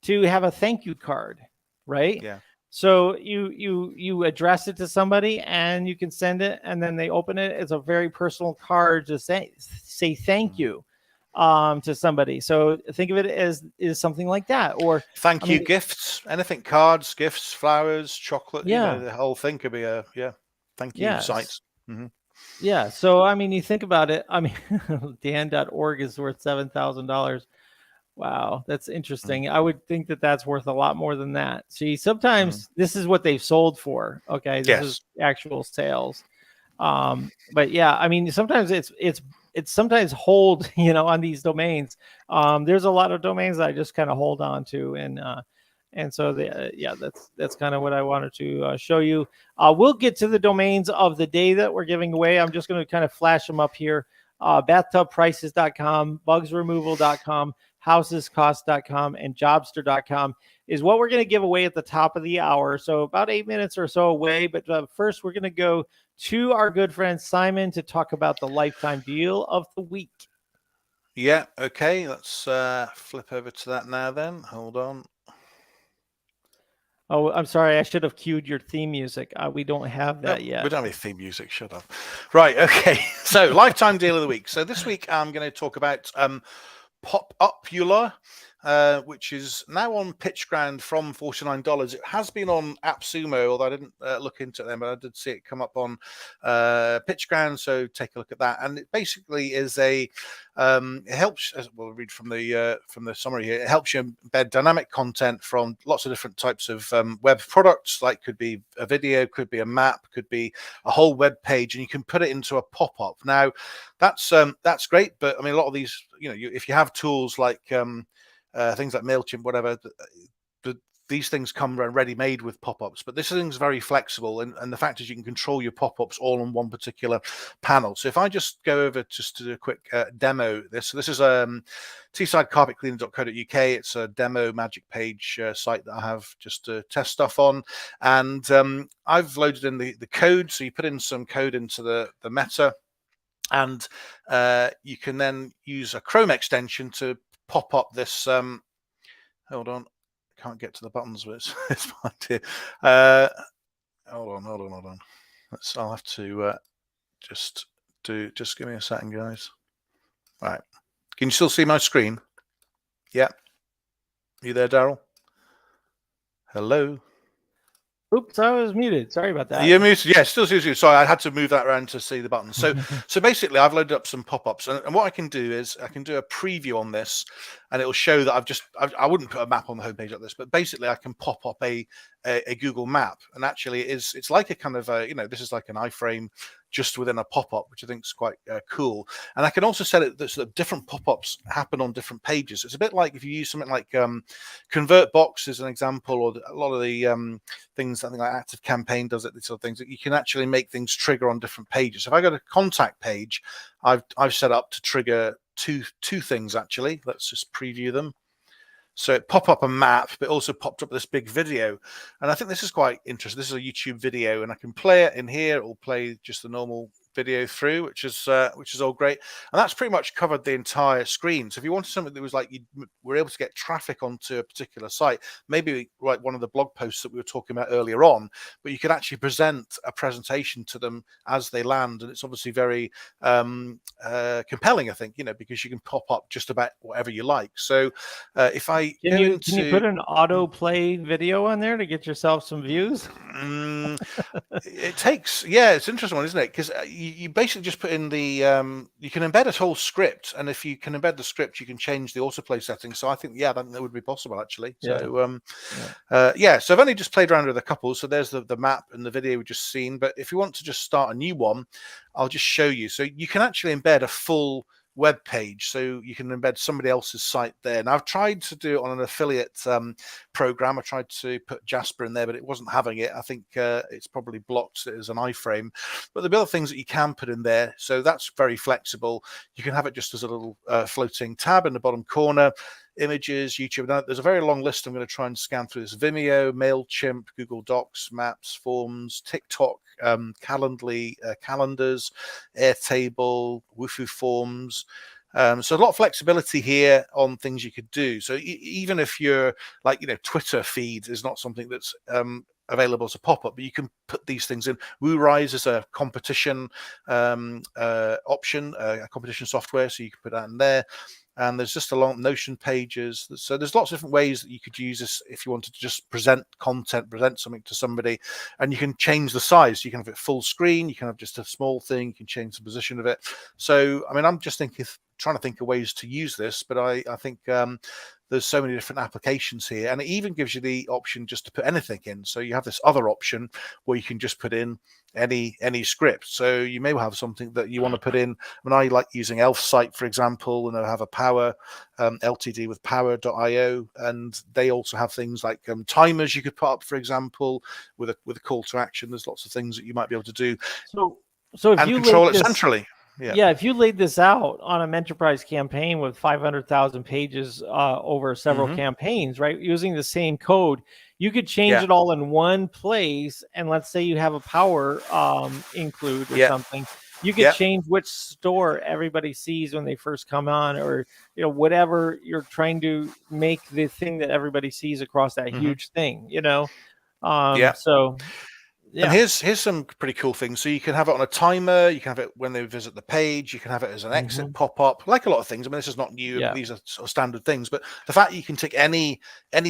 to have a thank you card, right? Yeah. So you address it to somebody and you can send it, and then they open it. It's a very personal card to say thank you to somebody. So think of it as is something like that. Or thank you gifts, anything, cards, gifts, flowers, chocolate. Yeah. The whole thing could be a thank you site. Mm-hmm. Yeah. So I mean, you think about it. I mean, Dan.org is worth $7,000. Wow, that's interesting. I would think that that's worth a lot more than that. See, sometimes this is what they've sold for. Okay, this is actual sales. But yeah, I mean, sometimes it's sometimes hold on these domains. There's a lot of domains that I just kind of hold on to, and so that's kind of what I wanted to show you. We'll get to the domains of the day that we're giving away. I'm just going to kind of flash them up here. Bathtubprices.com, bugsremoval.com, housescost.com, and jobster.com is what we're going to give away at the top of the hour. So about 8 minutes or so away. But first, we're going to go to our good friend Simon to talk about the lifetime deal of the week. Yeah. Okay. Let's flip over to that now then. Hold on. Oh, I'm sorry. I should have cued your theme music. We don't have that yet. We don't have any theme music. Shut up. Right. Okay. So lifetime deal of the week. So this week I'm going to talk about Popular, which is now on PitchGround from $49. It has been on AppSumo, although I didn't look into them, but I did see it come up on PitchGround. So take a look at that. And it basically is it helps, as we'll read from the summary here, it helps you embed dynamic content from lots of different types of web products, like could be a video, could be a map, could be a whole web page, and you can put it into a pop-up. Now, that's great, but I mean, a lot of these, if you have tools like things like MailChimp, whatever, these things come ready-made with pop-ups, but this thing's very flexible, and the fact is you can control your pop-ups all on one particular panel. So if I just go over just to do a quick demo this, so this is teessidecarpetcleaner.co.uk. It's a demo magic page site that I have just to test stuff on, and I've loaded in the code. So you put in some code into the meta, and you can then use a Chrome extension to pop up this. Hold on, can't get to the buttons, but it's fine here. Hold on. I'll have to just give me a second, guys. All right, can you still see my screen? Yeah, you there, Daryl? Hello. Oops, I was muted. Sorry about that. You're muted. Yeah, still sees you. Sorry, I had to move that around to see the buttons. So basically, I've loaded up some pop-ups, and what I can do is I can do a preview on this, and it'll show that I wouldn't put a map on the homepage like this, but basically I can pop up a Google map, and actually it's like a kind of this is like an iframe just within a pop-up, which I think is quite cool. And I can also set it so that different pop-ups happen on different pages. It's a bit like if you use something like ConvertBox as an example, or a lot of the things, something like ActiveCampaign does it, these sort of things, that you can actually make things trigger on different pages. So if I go to contact page, I've set up to trigger two things actually. Let's just preview them. So it popped up a map, but also popped up this big video. And I think this is quite interesting. This is a YouTube video, and I can play it in here. It will play just the normal video through, which is all great. And that's pretty much covered the entire screen. So if you wanted something that was like you were able to get traffic onto a particular site, maybe like one of the blog posts that we were talking about earlier on, but you could actually present a presentation to them as they land. And it's obviously very compelling, I think, because you can pop up just about whatever you like. So if I can you put an autoplay video on there to get yourself some views? It takes, it's an interesting one, isn't it? Because you basically just put in the you can embed a whole script, and if you can embed the script, you can change the autoplay settings. So I think I think that would be possible actually. So so I've only just played around with a couple. So there's the map and the video we've just seen. But if you want to just start a new one, I'll just show you. So you can actually embed a full web page, so you can embed somebody else's site there. Now I've tried to do it on an affiliate program. I tried to put Jasper in there, but it wasn't having it. I think it's probably blocked it as an iframe. But the other things that you can put in there, so that's very flexible. You can have it just as a little floating tab in the bottom corner. Images, YouTube. Now, there's a very long list. I'm going to try and scan through this. Vimeo, MailChimp, Google Docs, Maps, Forms, TikTok, Calendly, calendars, Airtable, Woohoo Forms. So a lot of flexibility here on things you could do. So even if you're like, Twitter feed is not something that's available as a pop-up, but you can put these things in. WooRise is a competition option, a competition software, so you can put that in there. And there's just a long Notion pages. So there's lots of different ways that you could use this if you wanted to just present content, present something to somebody, and you can change the size. You can have it full screen. You can have just a small thing. You can change the position of it. So, I mean, I'm just trying to think of ways to use this, but I think there's so many different applications here, and it even gives you the option just to put anything in. So you have this other option where you can just put in any script. So you may have something that you want to put in. I mean, I like using Elf Site, for example, and I have a Power LTD with Power.io, and they also have things like timers you could put up, for example, with a call to action. There's lots of things that you might be able to do. So if you control it centrally. Yeah, if you laid this out on an enterprise campaign with 500,000 pages over several campaigns, right, using the same code, you could change it all in one place. And let's say you have a power include or something. You could change which store everybody sees when they first come on, or whatever you're trying to make the thing that everybody sees across that huge thing. So. Yeah. And here's some pretty cool things. So you can have it on a timer. You can have it when they visit the page. You can have it as an exit pop-up, like a lot of things. I mean, this is not new. These are sort of standard things. But the fact that you can take any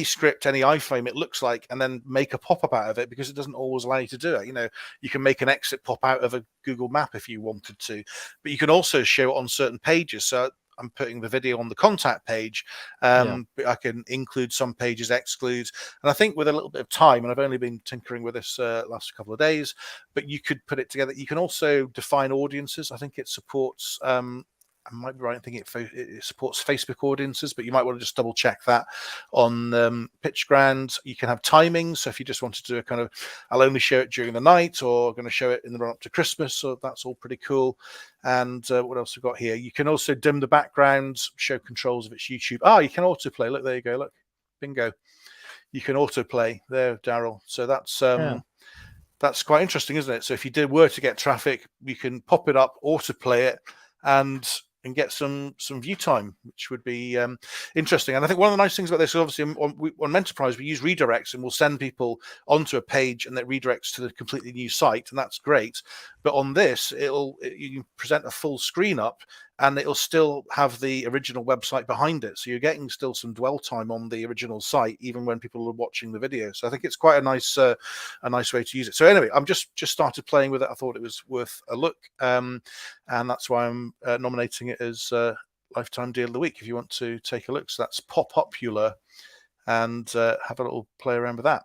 script, any iframe it looks like, and then make a pop-up out of it, because it doesn't always allow you to do it. You can make an exit pop out of a Google map if you wanted to, but you can also show it on certain pages. So I'm putting the video on the contact page. But I can include some pages, exclude. And I think with a little bit of time, and I've only been tinkering with this last couple of days, but you could put it together. You can also define audiences. I think it supports I might be right in thinking it supports Facebook audiences, but you might want to just double check that on PitchGround. You can have timings. So if you just want to do a kind of, I'll only show it during the night, or going to show it in the run up to Christmas. So that's all pretty cool. And what else we've got here? You can also dim the background, show controls if it's YouTube. You can autoplay. Look, there you go. Look, bingo. You can autoplay there, Daryl. So that's quite interesting, isn't it? So if you were to get traffic, you can pop it up, autoplay it, and get some view time, which would be interesting. And I think one of the nice things about this is obviously on Enterprise, we use redirects, and we'll send people onto a page and that redirects to the completely new site, and that's great. But on this, you can present a full screen up, and it'll still have the original website behind it. So you're getting still some dwell time on the original site, even when people are watching the video. So I think it's quite a nice way to use it. So anyway, I'm just started playing with it. I thought it was worth a look. And that's why I'm nominating it as Lifetime Deal of the Week, if you want to take a look. So that's Popular, and have a little play around with that.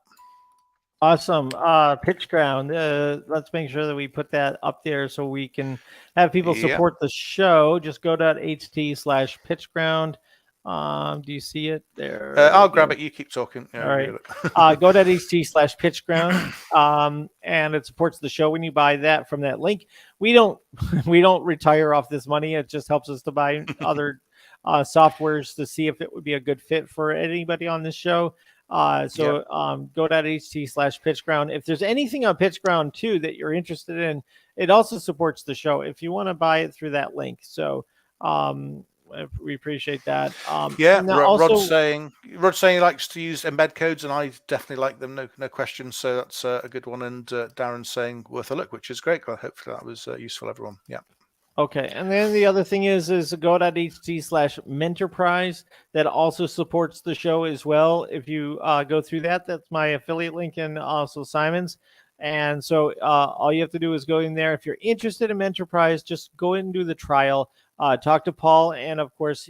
Awesome. PitchGround. Let's make sure that we put that up there so we can have people support the show. Just go to ht/PitchGround. Do you see it there? I'll grab it. You keep talking. All right. Go to ht/PitchGround. And it supports the show when you buy that from that link. We don't retire off this money. It just helps us to buy other softwares to see if it would be a good fit for anybody on this show. Go to ht/PitchGround. If there's anything on PitchGround too that you're interested in, it also supports the show if you want to buy it through that link. So we appreciate that. Rod's saying he likes to use embed codes, and I definitely like them. No question. So that's a good one. And Darren's saying worth a look, which is great. Hopefully that was useful, everyone. Yeah. Okay, and then the other thing is go.ht/Mentorprise. That also supports the show as well. If you go through that, that's my affiliate link, and also Simon's. And so all you have to do is go in there. If you're interested in Mentorprise, just go in and do the trial. Talk to Paul, and of course,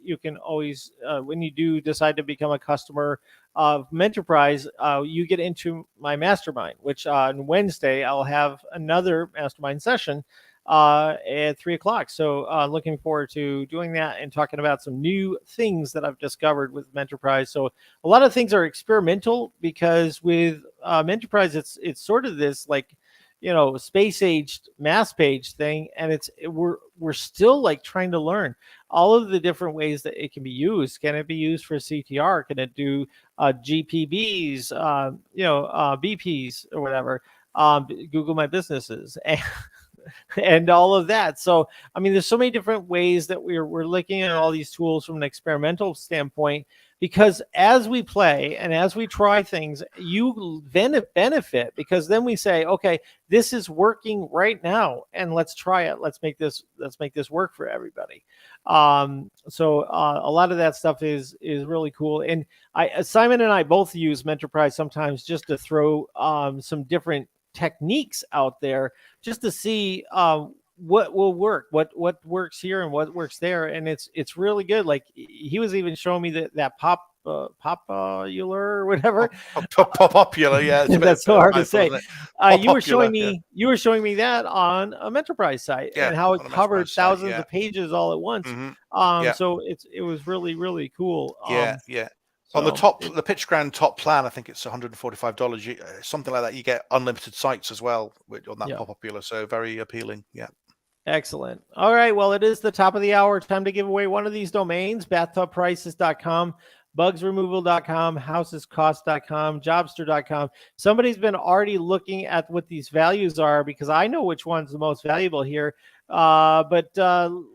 you can always, when you do decide to become a customer of Mentorprise, you get into my mastermind, which on Wednesday I'll have another mastermind session at 3 o'clock. So looking forward to doing that and talking about some new things that I've discovered with Mentorprise. So a lot of things are experimental, because with Mentorprise, it's sort of this like, space aged mass page thing, and we're still like trying to learn all of the different ways that it can be used. Can it be used for CTR? Can it do GPBs, BPs or whatever, Google My Businesses, and all of that. So, I mean, there's so many different ways that we're looking at all these tools from an experimental standpoint, because as we play and as we try things, you benefit, because then we say, okay, this is working right now, and let's try it. Let's make this work for everybody. So a lot of that stuff is really cool. And Simon and I both use Mentorprise sometimes just to throw some different techniques out there, just to see what will work, what works here and what works there. And it's really good. Like, he was even showing me that popular or whatever. Popular, yeah. That's so hard to say. You were showing yeah. me that on a Mentorprise site, Yeah, and how it on a covered Mentorprise site, thousands yeah. of pages all at once. Yeah. So it was really, really cool. Yeah. On the pitch ground top plan, I think it's $145. Something like that. You get unlimited sites as well on that popular. So very appealing. Yeah. Excellent. All right. Well, it is the top of the hour. Time to give away one of these domains: bathtubprices.com, bugsremoval.com, housescost.com, jobster.com. Somebody's been already looking at what these values are, because I know which one's the most valuable here. But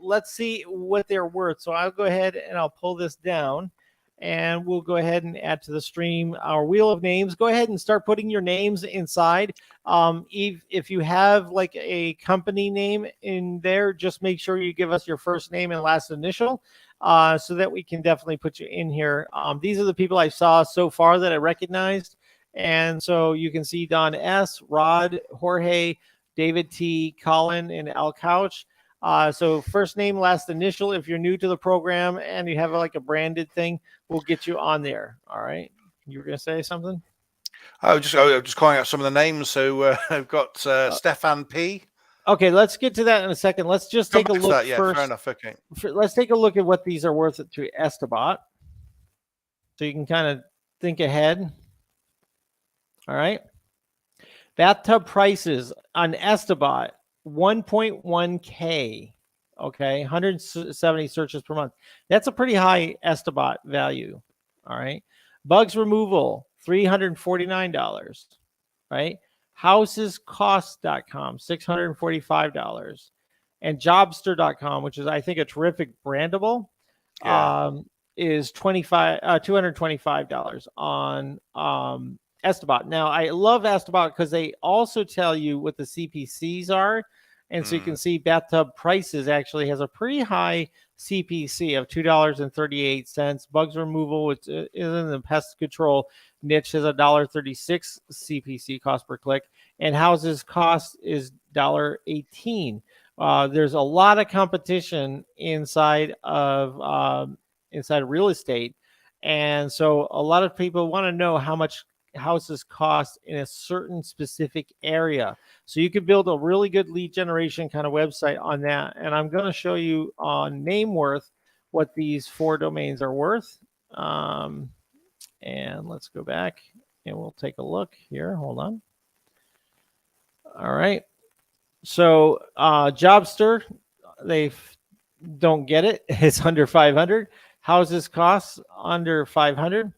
let's see what they're worth. So I'll go ahead and I'll pull this down, and we'll go ahead and add to the stream our wheel of names. Go ahead and start putting your names inside. If you have like a company name in there, just make sure you give us your first name and last initial, so that we can definitely put you in here. These are the people I saw so far that I recognized. And so you can see Don S., Rod, Jorge, David T., Colin, and Al Couch. So first name, last initial. If you're new to the program and you have like a branded thing, we'll get you on there. All right. You were going to say something? I'm just calling out some of the names. So I've got Stefan P. Okay, let's get to that in a second. Let's just take a look first. Fair enough. Okay. Let's take a look at what these are worth to Esterbot, so you can kind of think ahead. All right. Bathtub prices on Esterbot, 1.1K. Okay, 170 searches per month. That's a pretty high Esterbot value. All right. Bugs removal, $349. Right. Housescost.com, $645. And jobster.com, which is, I think, a terrific brandable, is $225 on Esterbot. Now, I love Esterbot because they also tell you what the CPCs are. And so you can see Bathtub Prices actually has a pretty high CPC of $2.38. Bugs removal, which is in the pest control niche, has $1.36 CPC, cost per click. And Houses Cost is $1.18. There's a lot of competition inside of real estate. And so a lot of people want to know how much houses cost in a certain specific area. So you could build a really good lead generation kind of website on that. And I'm going to show you on NameWorth what these 4 domains are worth. And let's go back and we'll take a look here. Hold on. All right. So Jobster, they don't get it. It's under 500. Houses costs under 500.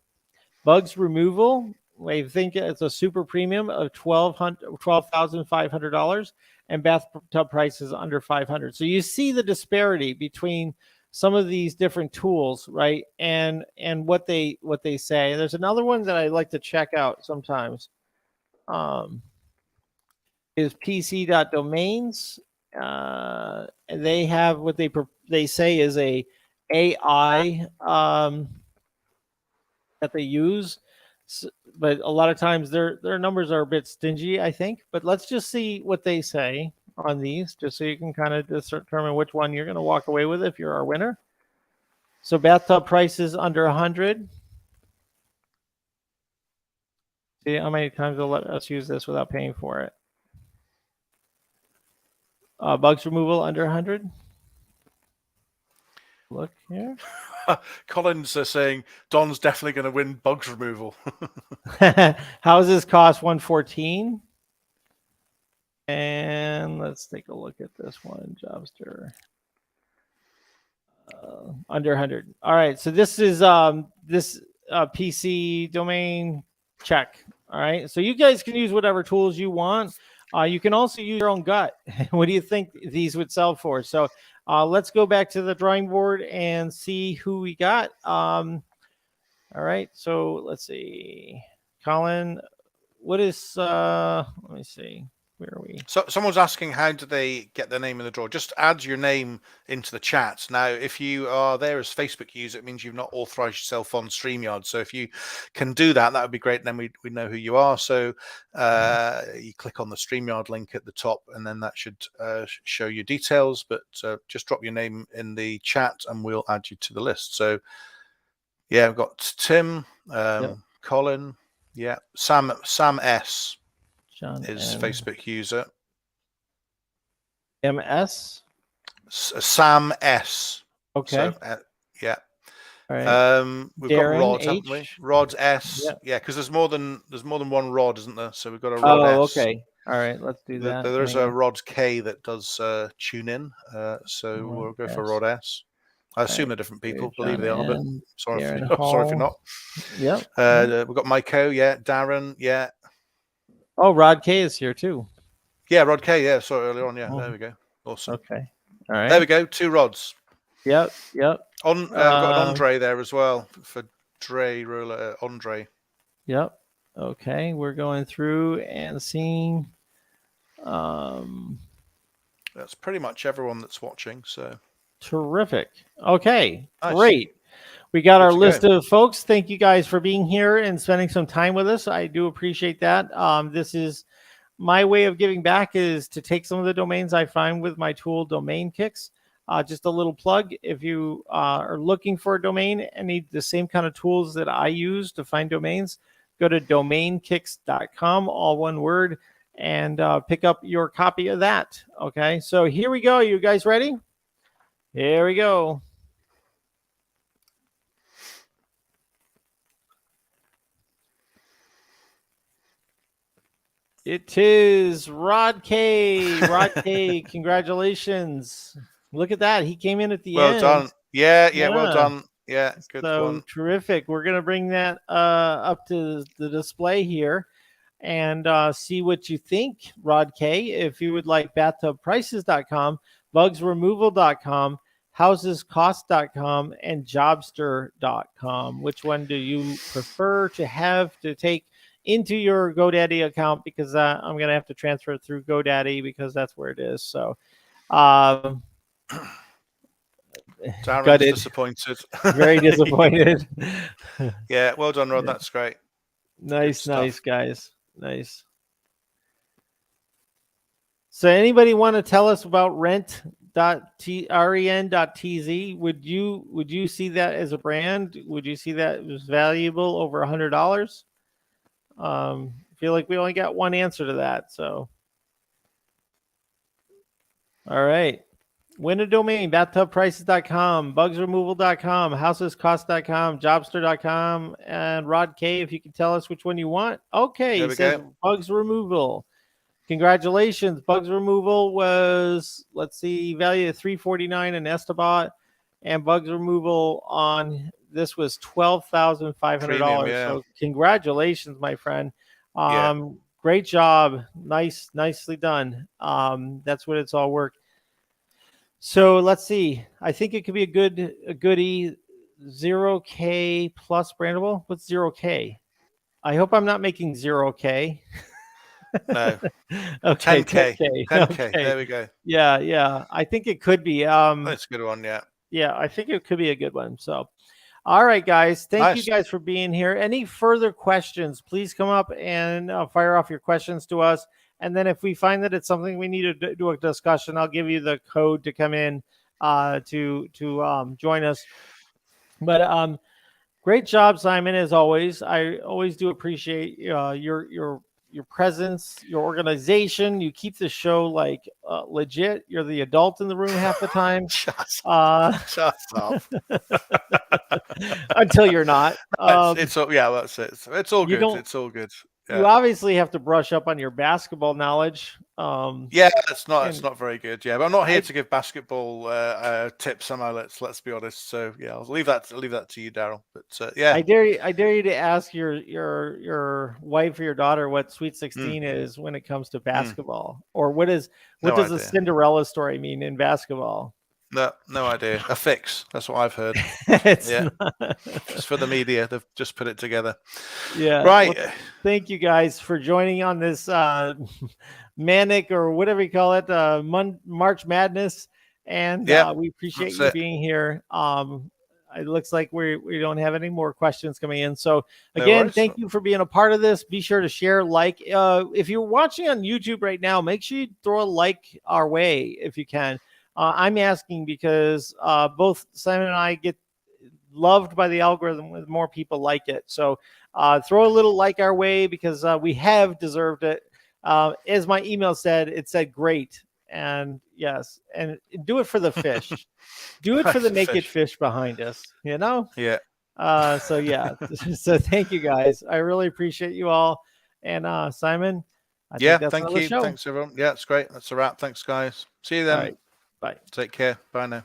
Bugs removal, I think it's a super premium of $12,500, and bathtub prices under 500. So you see the disparity between some of these different tools, right? And what they say. There's another one that I like to check out sometimes. Is pc.domains. They have what they say is a AI that they use. but a lot of times their numbers are a bit stingy, I think. But let's just see what they say on these, just so you can kind of determine which one you're going to walk away with if you're our winner. So bathtub prices under 100. See how many times they'll let us use this without paying for it. Bugs removal under 100. Look here. Colin's saying Don's definitely going to win bugs removal. Houses cost 114. And let's take a look at this one, Jobster. Under 100. All right, so this is this PC domain check. All right, so you guys can use whatever tools you want. You can also use your own gut. What do you think these would sell for? So let's go back to the drawing board and see who we got. All right, so let's see. Colin, what is, let me see. Where are we? So someone's asking, how do they get their name in the draw? Just add your name into the chat. Now, if you are there as Facebook user, it means you've not authorized yourself on StreamYard. So if you can do that, that would be great. Then we know who you are. So you click on the StreamYard link at the top, and then that should show you details. But just drop your name in the chat, and we'll add you to the list. So yeah, we've got Tim, Colin, Sam S. John is M. Facebook user. MS? Sam S. Okay. So, yeah. All right. We've Darren got Rod, H. haven't we? Rod S. Yep. Yeah, because there's more than one Rod, isn't there? So we've got a Rod S. Okay. All right, let's do that. There's a Rod K that does tune in. So we'll go for Rod S. I assume they're different people. Believe they are, but sorry if you're not. Yep. We've got Maiko, Darren, Oh, Rod K is here too. Yeah, Rod K. Yeah, saw it earlier on. Yeah, there we go. Awesome. Okay. All right. There we go. 2 Rods. Yep. We've got an Andre there as well for Dre Ruler. Andre. Yep. Okay. We're going through and seeing. That's pretty much everyone that's watching. So terrific. Okay. Nice. Great. We got our list of folks. Thank you guys for being here and spending some time with us. I do appreciate that. This is my way of giving back, is to take some of the domains I find with my tool Domain Kicks. Just a little plug. If you are looking for a domain and need the same kind of tools that I use to find domains, go to domainkicks.com, all one word, and pick up your copy of that. Okay, so here we go. You guys ready? Here we go. It is Rod K. Rod K. Congratulations. Look at that. He came in at the end. Well done. Yeah, well done. Yeah, good one. Terrific. We're going to bring that up to the display here and see what you think, Rod K. If you would like bathtubprices.com, bugsremoval.com, housescost.com, and jobster.com. Which one do you prefer to have to take into your GoDaddy account? Because I'm going to have to transfer it through GoDaddy because that's where it is. So Darren's disappointed. Very disappointed. Yeah, well done, Rod. That's great. Nice, guys. Nice. So anybody want to tell us about ren.tz? Would you see that as a brand? Would you see that as valuable over $100? Feel like we only got one answer to that. So, all right. Win a domain, bathtubprices.com, bugsremoval.com, housescost.com, jobster.com, and Rod K, if you can tell us which one you want. Okay, it says Bugs Removal. Congratulations. Bugs Removal was, let's see, value of $349 in Estabat, and Bugs Removal on this was $12,500. So congratulations, my friend. Great job. Nicely done. That's what it's all work. So let's see. I think it could be a goodie. 0K plus brandable. What's 0K? I hope I'm not making 0K. No. Okay. 10K. 10K. Okay. There we go. Yeah. I think it could be. That's a good one. Yeah. Yeah, I think it could be a good one. So All right, guys. Thank you Nice. guys for being here. Any further questions, please come up and fire off your questions to us. And then if we find that it's something we need to do a discussion, I'll give you the code to come in to join us. But great job, Simon, as always. I always do appreciate your presence, your organization. You keep the show like legit. You're the adult in the room half the time. Shut up. Until you're not. It's all, yeah, that's it. It's all good. It's all good. You obviously have to brush up on your basketball knowledge. Yeah, it's not very good. Yeah, but I'm not here to give basketball tips somehow. Let's be honest. So yeah, I'll leave that to you, Daryl. But yeah, I dare you to ask your wife or your daughter what Sweet 16 is when it comes to basketball, or what does a Cinderella story mean in basketball? No idea. A fix. That's what I've heard. Just for the media, they've just put it together. Yeah. Right. Well, thank you guys for joining on this manic, or whatever you call it, March Madness, and we appreciate you being here. It looks like we don't have any more questions coming in. So again, thank you for being a part of this. Be sure to share, like. If you're watching on YouTube right now, make sure you throw a like our way if you can. I'm asking because both Simon and I get loved by the algorithm with more people like it. So throw a little like our way, because we have deserved it. As my email said, it said great. And yes, and do it for the fish. Do it for the naked fish behind us, you know? Yeah. So yeah. So thank you guys. I really appreciate you all. And Simon, I think that's thank you. Thanks everyone. Yeah, it's great. That's a wrap. Thanks guys. See you then. All right. Bye. Take care. Bye now.